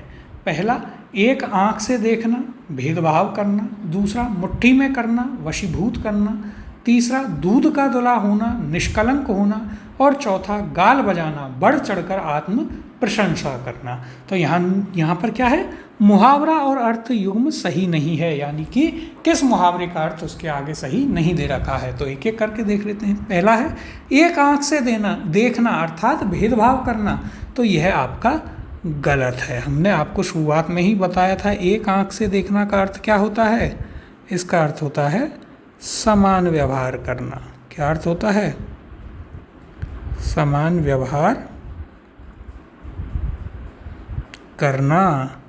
पहला, एक आंख से देखना, भेदभाव करना। दूसरा, मुट्ठी में करना, वशीभूत करना। तीसरा, दूध का दुला होना, निष्कलंक होना। और चौथा, गाल बजाना, बढ़ चढ़कर आत्म प्रशंसा करना। तो यहाँ पर क्या है, मुहावरा और अर्थ युग्म सही नहीं है, यानी कि किस मुहावरे का अर्थ उसके आगे सही नहीं दे रखा है। तो एक एक करके देख लेते हैं। पहला है, एक आंख से देखना अर्थात भेदभाव करना। तो यह आपका गलत है। हमने आपको शुरुआत में ही बताया था एक आंख से देखना का अर्थ क्या होता है, इसका अर्थ होता है समान व्यवहार करना। क्या अर्थ होता है, समान व्यवहार करना।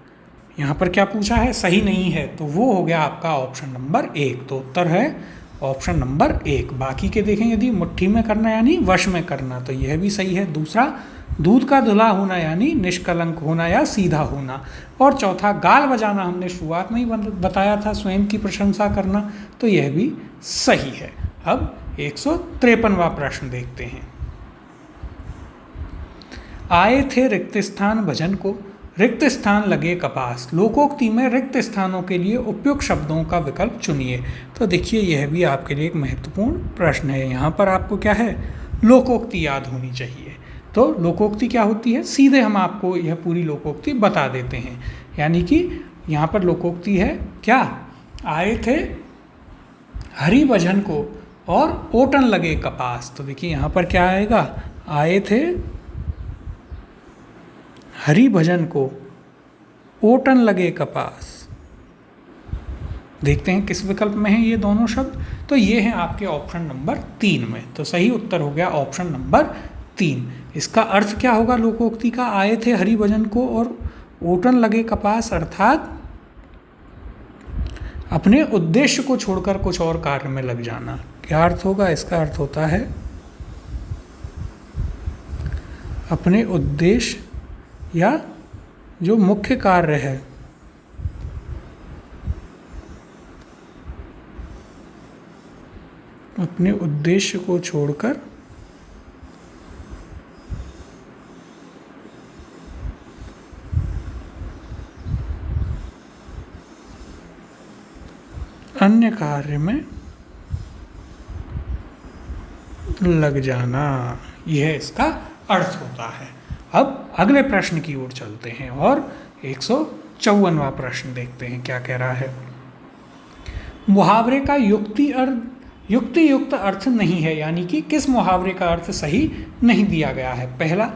यहाँ पर क्या पूछा है, सही नहीं है, तो वो हो गया आपका ऑप्शन नंबर 1। तो उत्तर है ऑप्शन नंबर 1। बाकी के देखें, यदि मुट्ठी में करना यानी वश में करना, तो यह भी सही है। दूसरा, दूध का धुला होना यानी निष्कलंक होना या सीधा होना। और चौथा, गाल बजाना हमने शुरुआत में ही बताया था, स्वयं की प्रशंसा करना, तो यह भी सही है। अब 153वां प्रश्न देखते हैं। आए थे रिक्त स्थान भजन को, रिक्त स्थान लगे कपास। लोकोक्ति में रिक्त स्थानों के लिए उपयुक्त शब्दों का विकल्प चुनिए। तो देखिए यह भी आपके लिए एक महत्वपूर्ण प्रश्न है। यहाँ पर आपको क्या है, लोकोक्ति याद होनी चाहिए। तो लोकोक्ति क्या होती है, सीधे हम आपको यह पूरी लोकोक्ति बता देते हैं। यानी कि यहाँ पर लोकोक्ति है क्या, आए थे हरि भजन को और ओटन लगे कपास। तो देखिए यहाँ पर क्या आएगा, आए थे हरि भजन को ओटन लगे कपास। देखते हैं किस विकल्प में है ये दोनों शब्द। तो ये हैं आपके ऑप्शन नंबर 3 में। तो सही उत्तर हो गया ऑप्शन नंबर 3। इसका अर्थ क्या होगा लोकोक्ति का, आए थे हरि भजन को और ओटन लगे कपास, अर्थात अपने उद्देश्य को छोड़कर कुछ और कार्य में लग जाना। क्या अर्थ होगा, इसका अर्थ होता है अपने उद्देश्य या जो मुख्य कार्य है अपने उद्देश्य को छोड़कर अन्य कार्य में लग जाना, यह इसका अर्थ होता है। अब अगले प्रश्न की ओर चलते हैं और 154वां प्रश्न देखते हैं क्या कह रहा है। मुहावरे का युक्ति युक्त अर्थ नहीं है, यानी कि किस मुहावरे का अर्थ सही नहीं दिया गया है। पहला,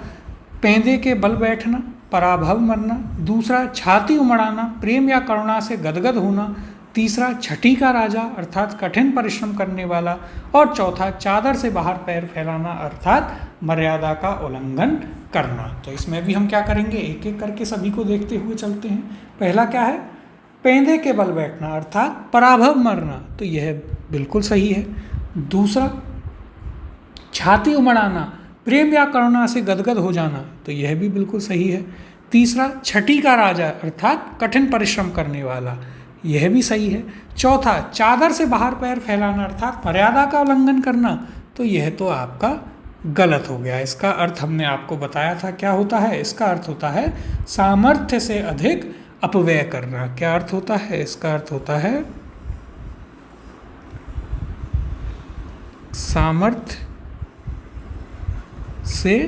पेंदे के बल बैठना, पराभव मरना। दूसरा, छाती उमड़ाना, प्रेम या करुणा से गदगद होना। तीसरा, छठी का राजा अर्थात कठिन परिश्रम करने वाला। और चौथा, चादर से बाहर पैर फैलाना अर्थात मर्यादा का उल्लंघन करना। तो इसमें भी हम क्या करेंगे, एक एक करके सभी को देखते हुए चलते हैं। पहला क्या है, पेंदे के बल बैठना अर्थात पराभव मरना, तो यह बिल्कुल सही है। दूसरा, छाती उमड़ाना, प्रेम या करुणा से गदगद हो जाना, तो यह भी बिल्कुल सही है। तीसरा, छठी का राजा अर्थात कठिन परिश्रम करने वाला, यह भी सही है। चौथा, चादर से बाहर पैर फैलाना अर्थात मर्यादा का उल्लंघन करना, तो यह तो आपका गलत हो गया। इसका अर्थ हमने आपको बताया था क्या होता है, इसका अर्थ होता है सामर्थ्य से अधिक अपव्यय करना। क्या अर्थ होता है, इसका अर्थ होता है सामर्थ्य से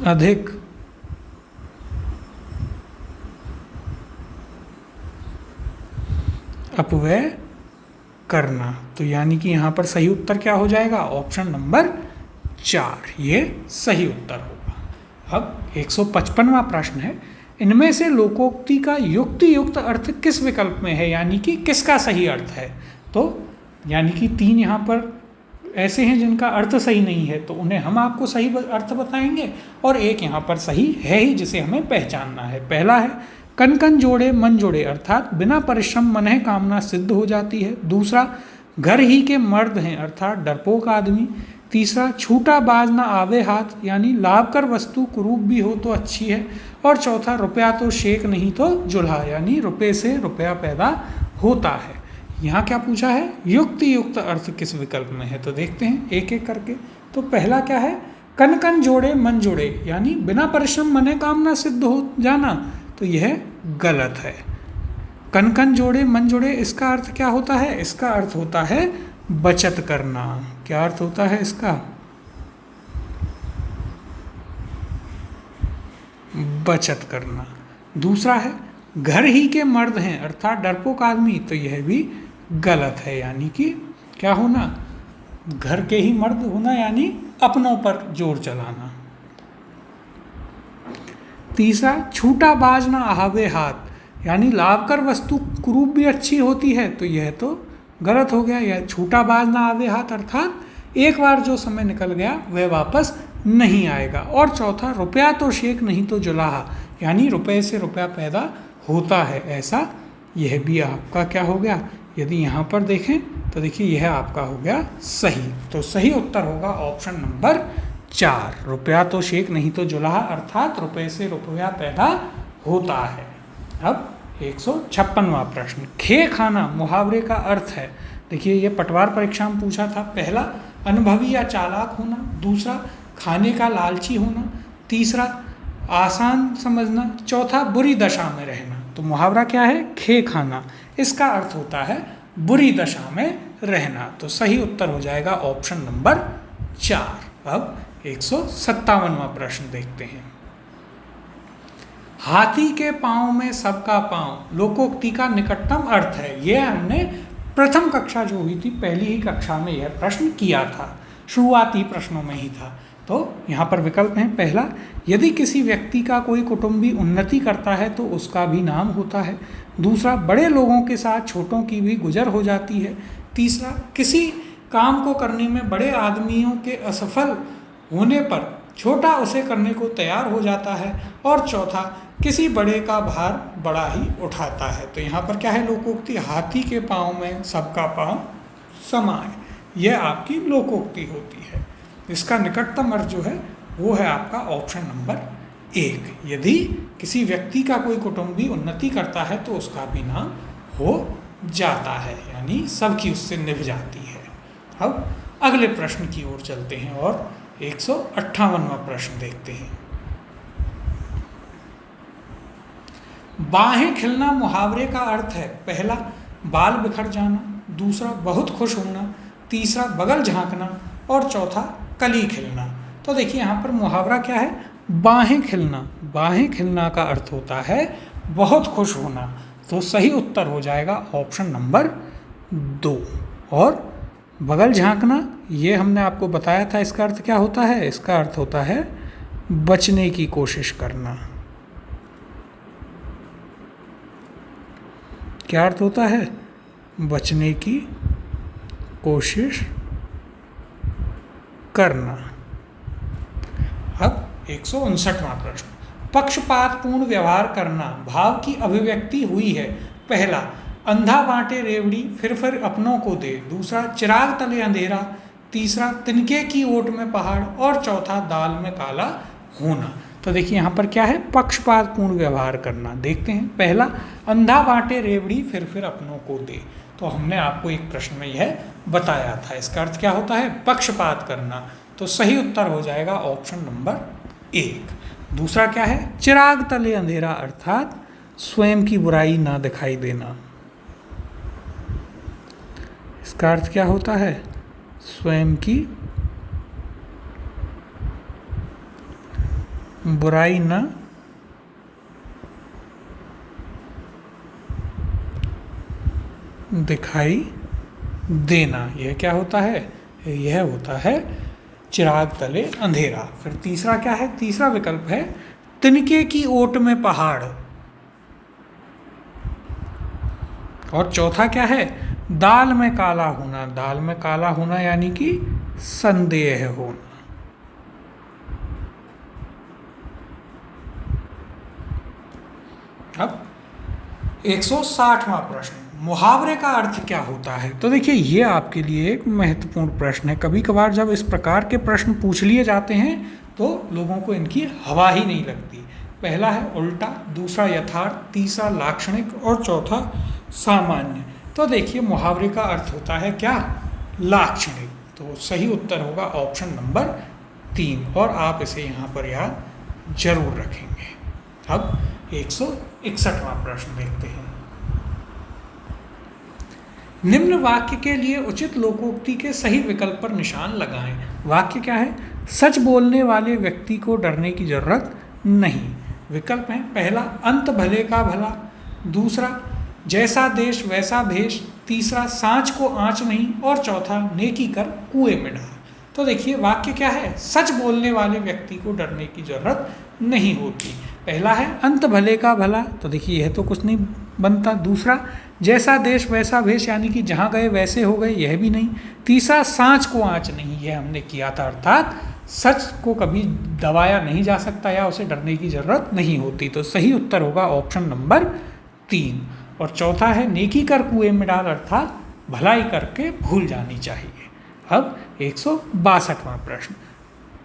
अधिक अपव्यय करना। तो यानी कि यहाँ पर सही उत्तर क्या हो जाएगा, ऑप्शन नंबर 4 ये सही उत्तर होगा। अब 155वां प्रश्न है, इनमें से लोकोक्ति का युक्ति युक्त अर्थ किस विकल्प में है, यानी कि किसका सही अर्थ है। तो यानी कि 3 यहाँ पर ऐसे हैं जिनका अर्थ सही नहीं है, तो उन्हें हम आपको सही अर्थ बताएंगे और एक यहाँ पर सही है ही जिसे हमें पहचानना है। पहला है, कन कन जोड़े मन जोड़े अर्थात बिना परिश्रम मन है कामना सिद्ध हो जाती है। दूसरा, घर ही के मर्द हैं अर्थात डरपोक आदमी। तीसरा, छूटा बाज ना आवे हाथ, यानी लाभ कर वस्तु कुरूप भी हो तो अच्छी है। और चौथा, रुपया तो शेख नहीं तो जुल्हा, यानी रुपये से रुपया पैदा होता है। यहाँ क्या पूछा है, युक्ति युक्त अर्थ किस विकल्प में है। तो देखते हैं एक एक करके। तो पहला क्या है, कन कन जोड़े मन जोड़े, यानी बिना परिश्रम मन है कामना सिद्ध हो जाना, तो यह गलत है। कन कन जोड़े मन जोड़े, इसका अर्थ क्या होता है, इसका अर्थ होता है बचत करना। क्या अर्थ होता है इसका, बचत करना। दूसरा है, घर ही के मर्द हैं अर्थात डरपोक आदमी, तो यह भी गलत है। यानी कि क्या होना, घर के ही मर्द होना, यानी अपनों पर जोर चलाना। तीसरा, छूटा बाज ना आहावे हाथ, यानी लाभ कर वस्तु कुरूप भी अच्छी होती है, तो यह तो गलत हो गया। यह छूटा बाज ना आवे हाथ अर्थात एक बार जो समय निकल गया वह वापस नहीं आएगा। और चौथा, रुपया तो शेख नहीं तो जुलाहा, यानी रुपये से रुपया पैदा होता है ऐसा, यह भी आपका क्या हो गया। यदि यहाँ पर देखें तो देखिए यह आपका हो गया सही। तो सही उत्तर होगा ऑप्शन नंबर 4, रुपया तो शेख नहीं तो जुलाहा अर्थात रुपये से रुपया पैदा होता है। अब 156वां प्रश्न, खे खाना मुहावरे का अर्थ है। देखिए ये पटवार परीक्षा में पूछा था। पहला, अनुभवी या चालाक होना, दूसरा खाने का लालची होना, तीसरा आसान समझना, चौथा बुरी दशा में रहना। तो मुहावरा क्या है? खे खाना। इसका अर्थ होता है बुरी दशा में रहना। तो सही उत्तर हो जाएगा ऑप्शन नंबर 4। अब 157वां प्रश्न देखते हैं। हाथी के पांव में सबका पांव लोकोक्ति का निकटतम अर्थ है। यह हमने प्रथम कक्षा जो हुई थी, पहली ही कक्षा में यह प्रश्न किया था, शुरुआती प्रश्नों में ही था। तो यहाँ पर विकल्प हैं। पहला, यदि किसी व्यक्ति का कोई कुटुंबी उन्नति करता है तो उसका भी नाम होता है। दूसरा, बड़े लोगों के साथ छोटों की भी गुजर हो जाती है। तीसरा, किसी काम को करने में बड़े आदमियों के असफल होने पर छोटा उसे करने को तैयार हो जाता है। और चौथा, किसी बड़े का भार बड़ा ही उठाता है। तो यहाँ पर क्या है? लोकोक्ति, हाथी के पाँव में सबका पाँव समाए, यह आपकी लोकोक्ति होती है। इसका निकटतम अर्थ जो है वो है आपका ऑप्शन नंबर 1। यदि किसी व्यक्ति का कोई कुटुंबी उन्नति करता है तो उसका भी नाम हो जाता है, यानी सबकी उससे निभ जाती है। अब अगले प्रश्न की ओर चलते हैं और 158वां प्रश्न देखते हैं। बाहें खिलना मुहावरे का अर्थ है। पहला, बाल बिखर जाना, दूसरा, बहुत खुश होना, तीसरा, बगल झांकना और चौथा, कली खिलना। तो देखिए यहाँ पर मुहावरा क्या है? बाहें खिलना। बाहें खिलना का अर्थ होता है बहुत खुश होना। तो सही उत्तर हो जाएगा ऑप्शन नंबर 2। और बगल झांकना, ये हमने आपको बताया था, इसका अर्थ क्या होता है? इसका अर्थ होता है बचने की कोशिश करना। क्या अर्थ होता है? बचने की कोशिश करना। अब 159वां प्रश्न। पक्षपातपूर्ण व्यवहार करना भाव की अभिव्यक्ति हुई है। पहला, अंधा बांटे रेवड़ी फिर अपनों को दे। दूसरा, चिराग तले अंधेरा। तीसरा, तिनके की ओट में पहाड़। और चौथा, दाल में काला होना। तो देखिए यहाँ पर क्या है? पक्षपातपूर्ण व्यवहार करना। देखते हैं। पहला, अंधा बांटे रेवड़ी फिर अपनों को दे। तो हमने आपको एक प्रश्न में यह बताया था। इसका अर्थ क्या होता है? पक्षपात करना। तो सही उत्तर हो जाएगा ऑप्शन नंबर 1। दूसरा क्या है? चिराग तले अंधेरा, अर्थात स्वयं की बुराई ना दिखाई देना। इसका अर्थ क्या होता है? स्वयं की बुराई न दिखाई देना। यह क्या होता है? यह होता है चिराग तले अंधेरा। फिर तीसरा क्या है? तीसरा विकल्प है तिनके की ओट में पहाड़। और चौथा क्या है? दाल में काला होना। दाल में काला होना यानी कि संदेह होना। अब 160वां प्रश्न, मुहावरे का अर्थ क्या होता है? तो देखिए ये आपके लिए एक महत्वपूर्ण प्रश्न है। कभी कभार जब इस प्रकार के प्रश्न पूछ लिए जाते हैं तो लोगों को इनकी हवा ही नहीं लगती। पहला है उल्टा, दूसरा यथार्थ, तीसरा लाक्षणिक और चौथा सामान्य। तो देखिए मुहावरे का अर्थ होता है क्या? लाक्षणिक। तो सही उत्तर होगा ऑप्शन नंबर 3 और आप इसे यहाँ पर याद जरूर रखेंगे। अब 161वां प्रश्न देखते हैं। निम्न वाक्य के लिए उचित लोकोक्ति के सही विकल्प पर निशान लगाएं। वाक्य क्या है? सच बोलने वाले व्यक्ति को डरने की जरूरत नहीं। विकल्प हैं, पहला अंत भले का भला, दूसरा जैसा देश वैसा भेष, तीसरा सांच को आँच नहीं और चौथा नेकी कर कुएं में डाल। तो देखिए वाक्य क्या है? सच बोलने वाले व्यक्ति को डरने की जरूरत नहीं होती। पहला है अंत भले का भला, तो देखिए यह तो कुछ नहीं बनता। दूसरा जैसा देश वैसा भेष, यानी कि जहाँ गए वैसे हो गए, यह भी नहीं। तीसरा सांच को आँच नहीं, यह हमने किया था, अर्थात सच को कभी दबाया नहीं जा सकता या उसे डरने की जरूरत नहीं होती। तो सही उत्तर होगा ऑप्शन नंबर 3। और चौथा है नेकी कर कुएं में डाल, अर्थात भलाई करके भूल जानी चाहिए। अब 162वां प्रश्न,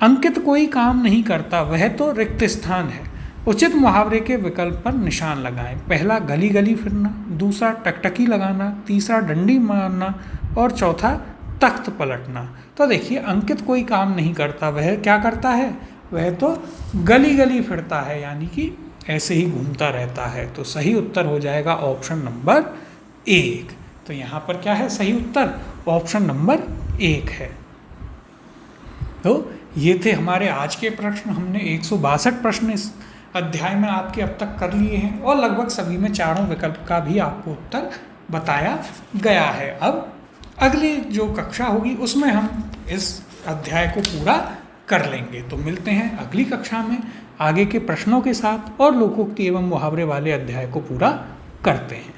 अंकित कोई काम नहीं करता वह तो रिक्त स्थान है। उचित मुहावरे के विकल्प पर निशान लगाएं। पहला गली गली फिरना, दूसरा टकटकी लगाना, तीसरा डंडी मारना और चौथा तख्त पलटना। तो देखिए अंकित कोई काम नहीं करता, वह क्या करता है, वह तो गली गली फिरता है, यानी कि ऐसे ही घूमता रहता है। तो सही उत्तर हो जाएगा ऑप्शन नंबर 1। तो यहाँ पर क्या है सही उत्तर, ऑप्शन नंबर 1 है। तो ये थे हमारे आज के प्रश्न। हमने 162 प्रश्न इस अध्याय में आपके अब तक कर लिए हैं और लगभग सभी में चारों विकल्प का भी आपको उत्तर बताया गया है। अब अगली जो कक्षा होगी उसमें हम इस अध्याय को पूरा कर लेंगे। तो मिलते हैं अगली कक्षा में आगे के प्रश्नों के साथ और लोकोक्ति एवं मुहावरे वाले अध्याय को पूरा करते हैं।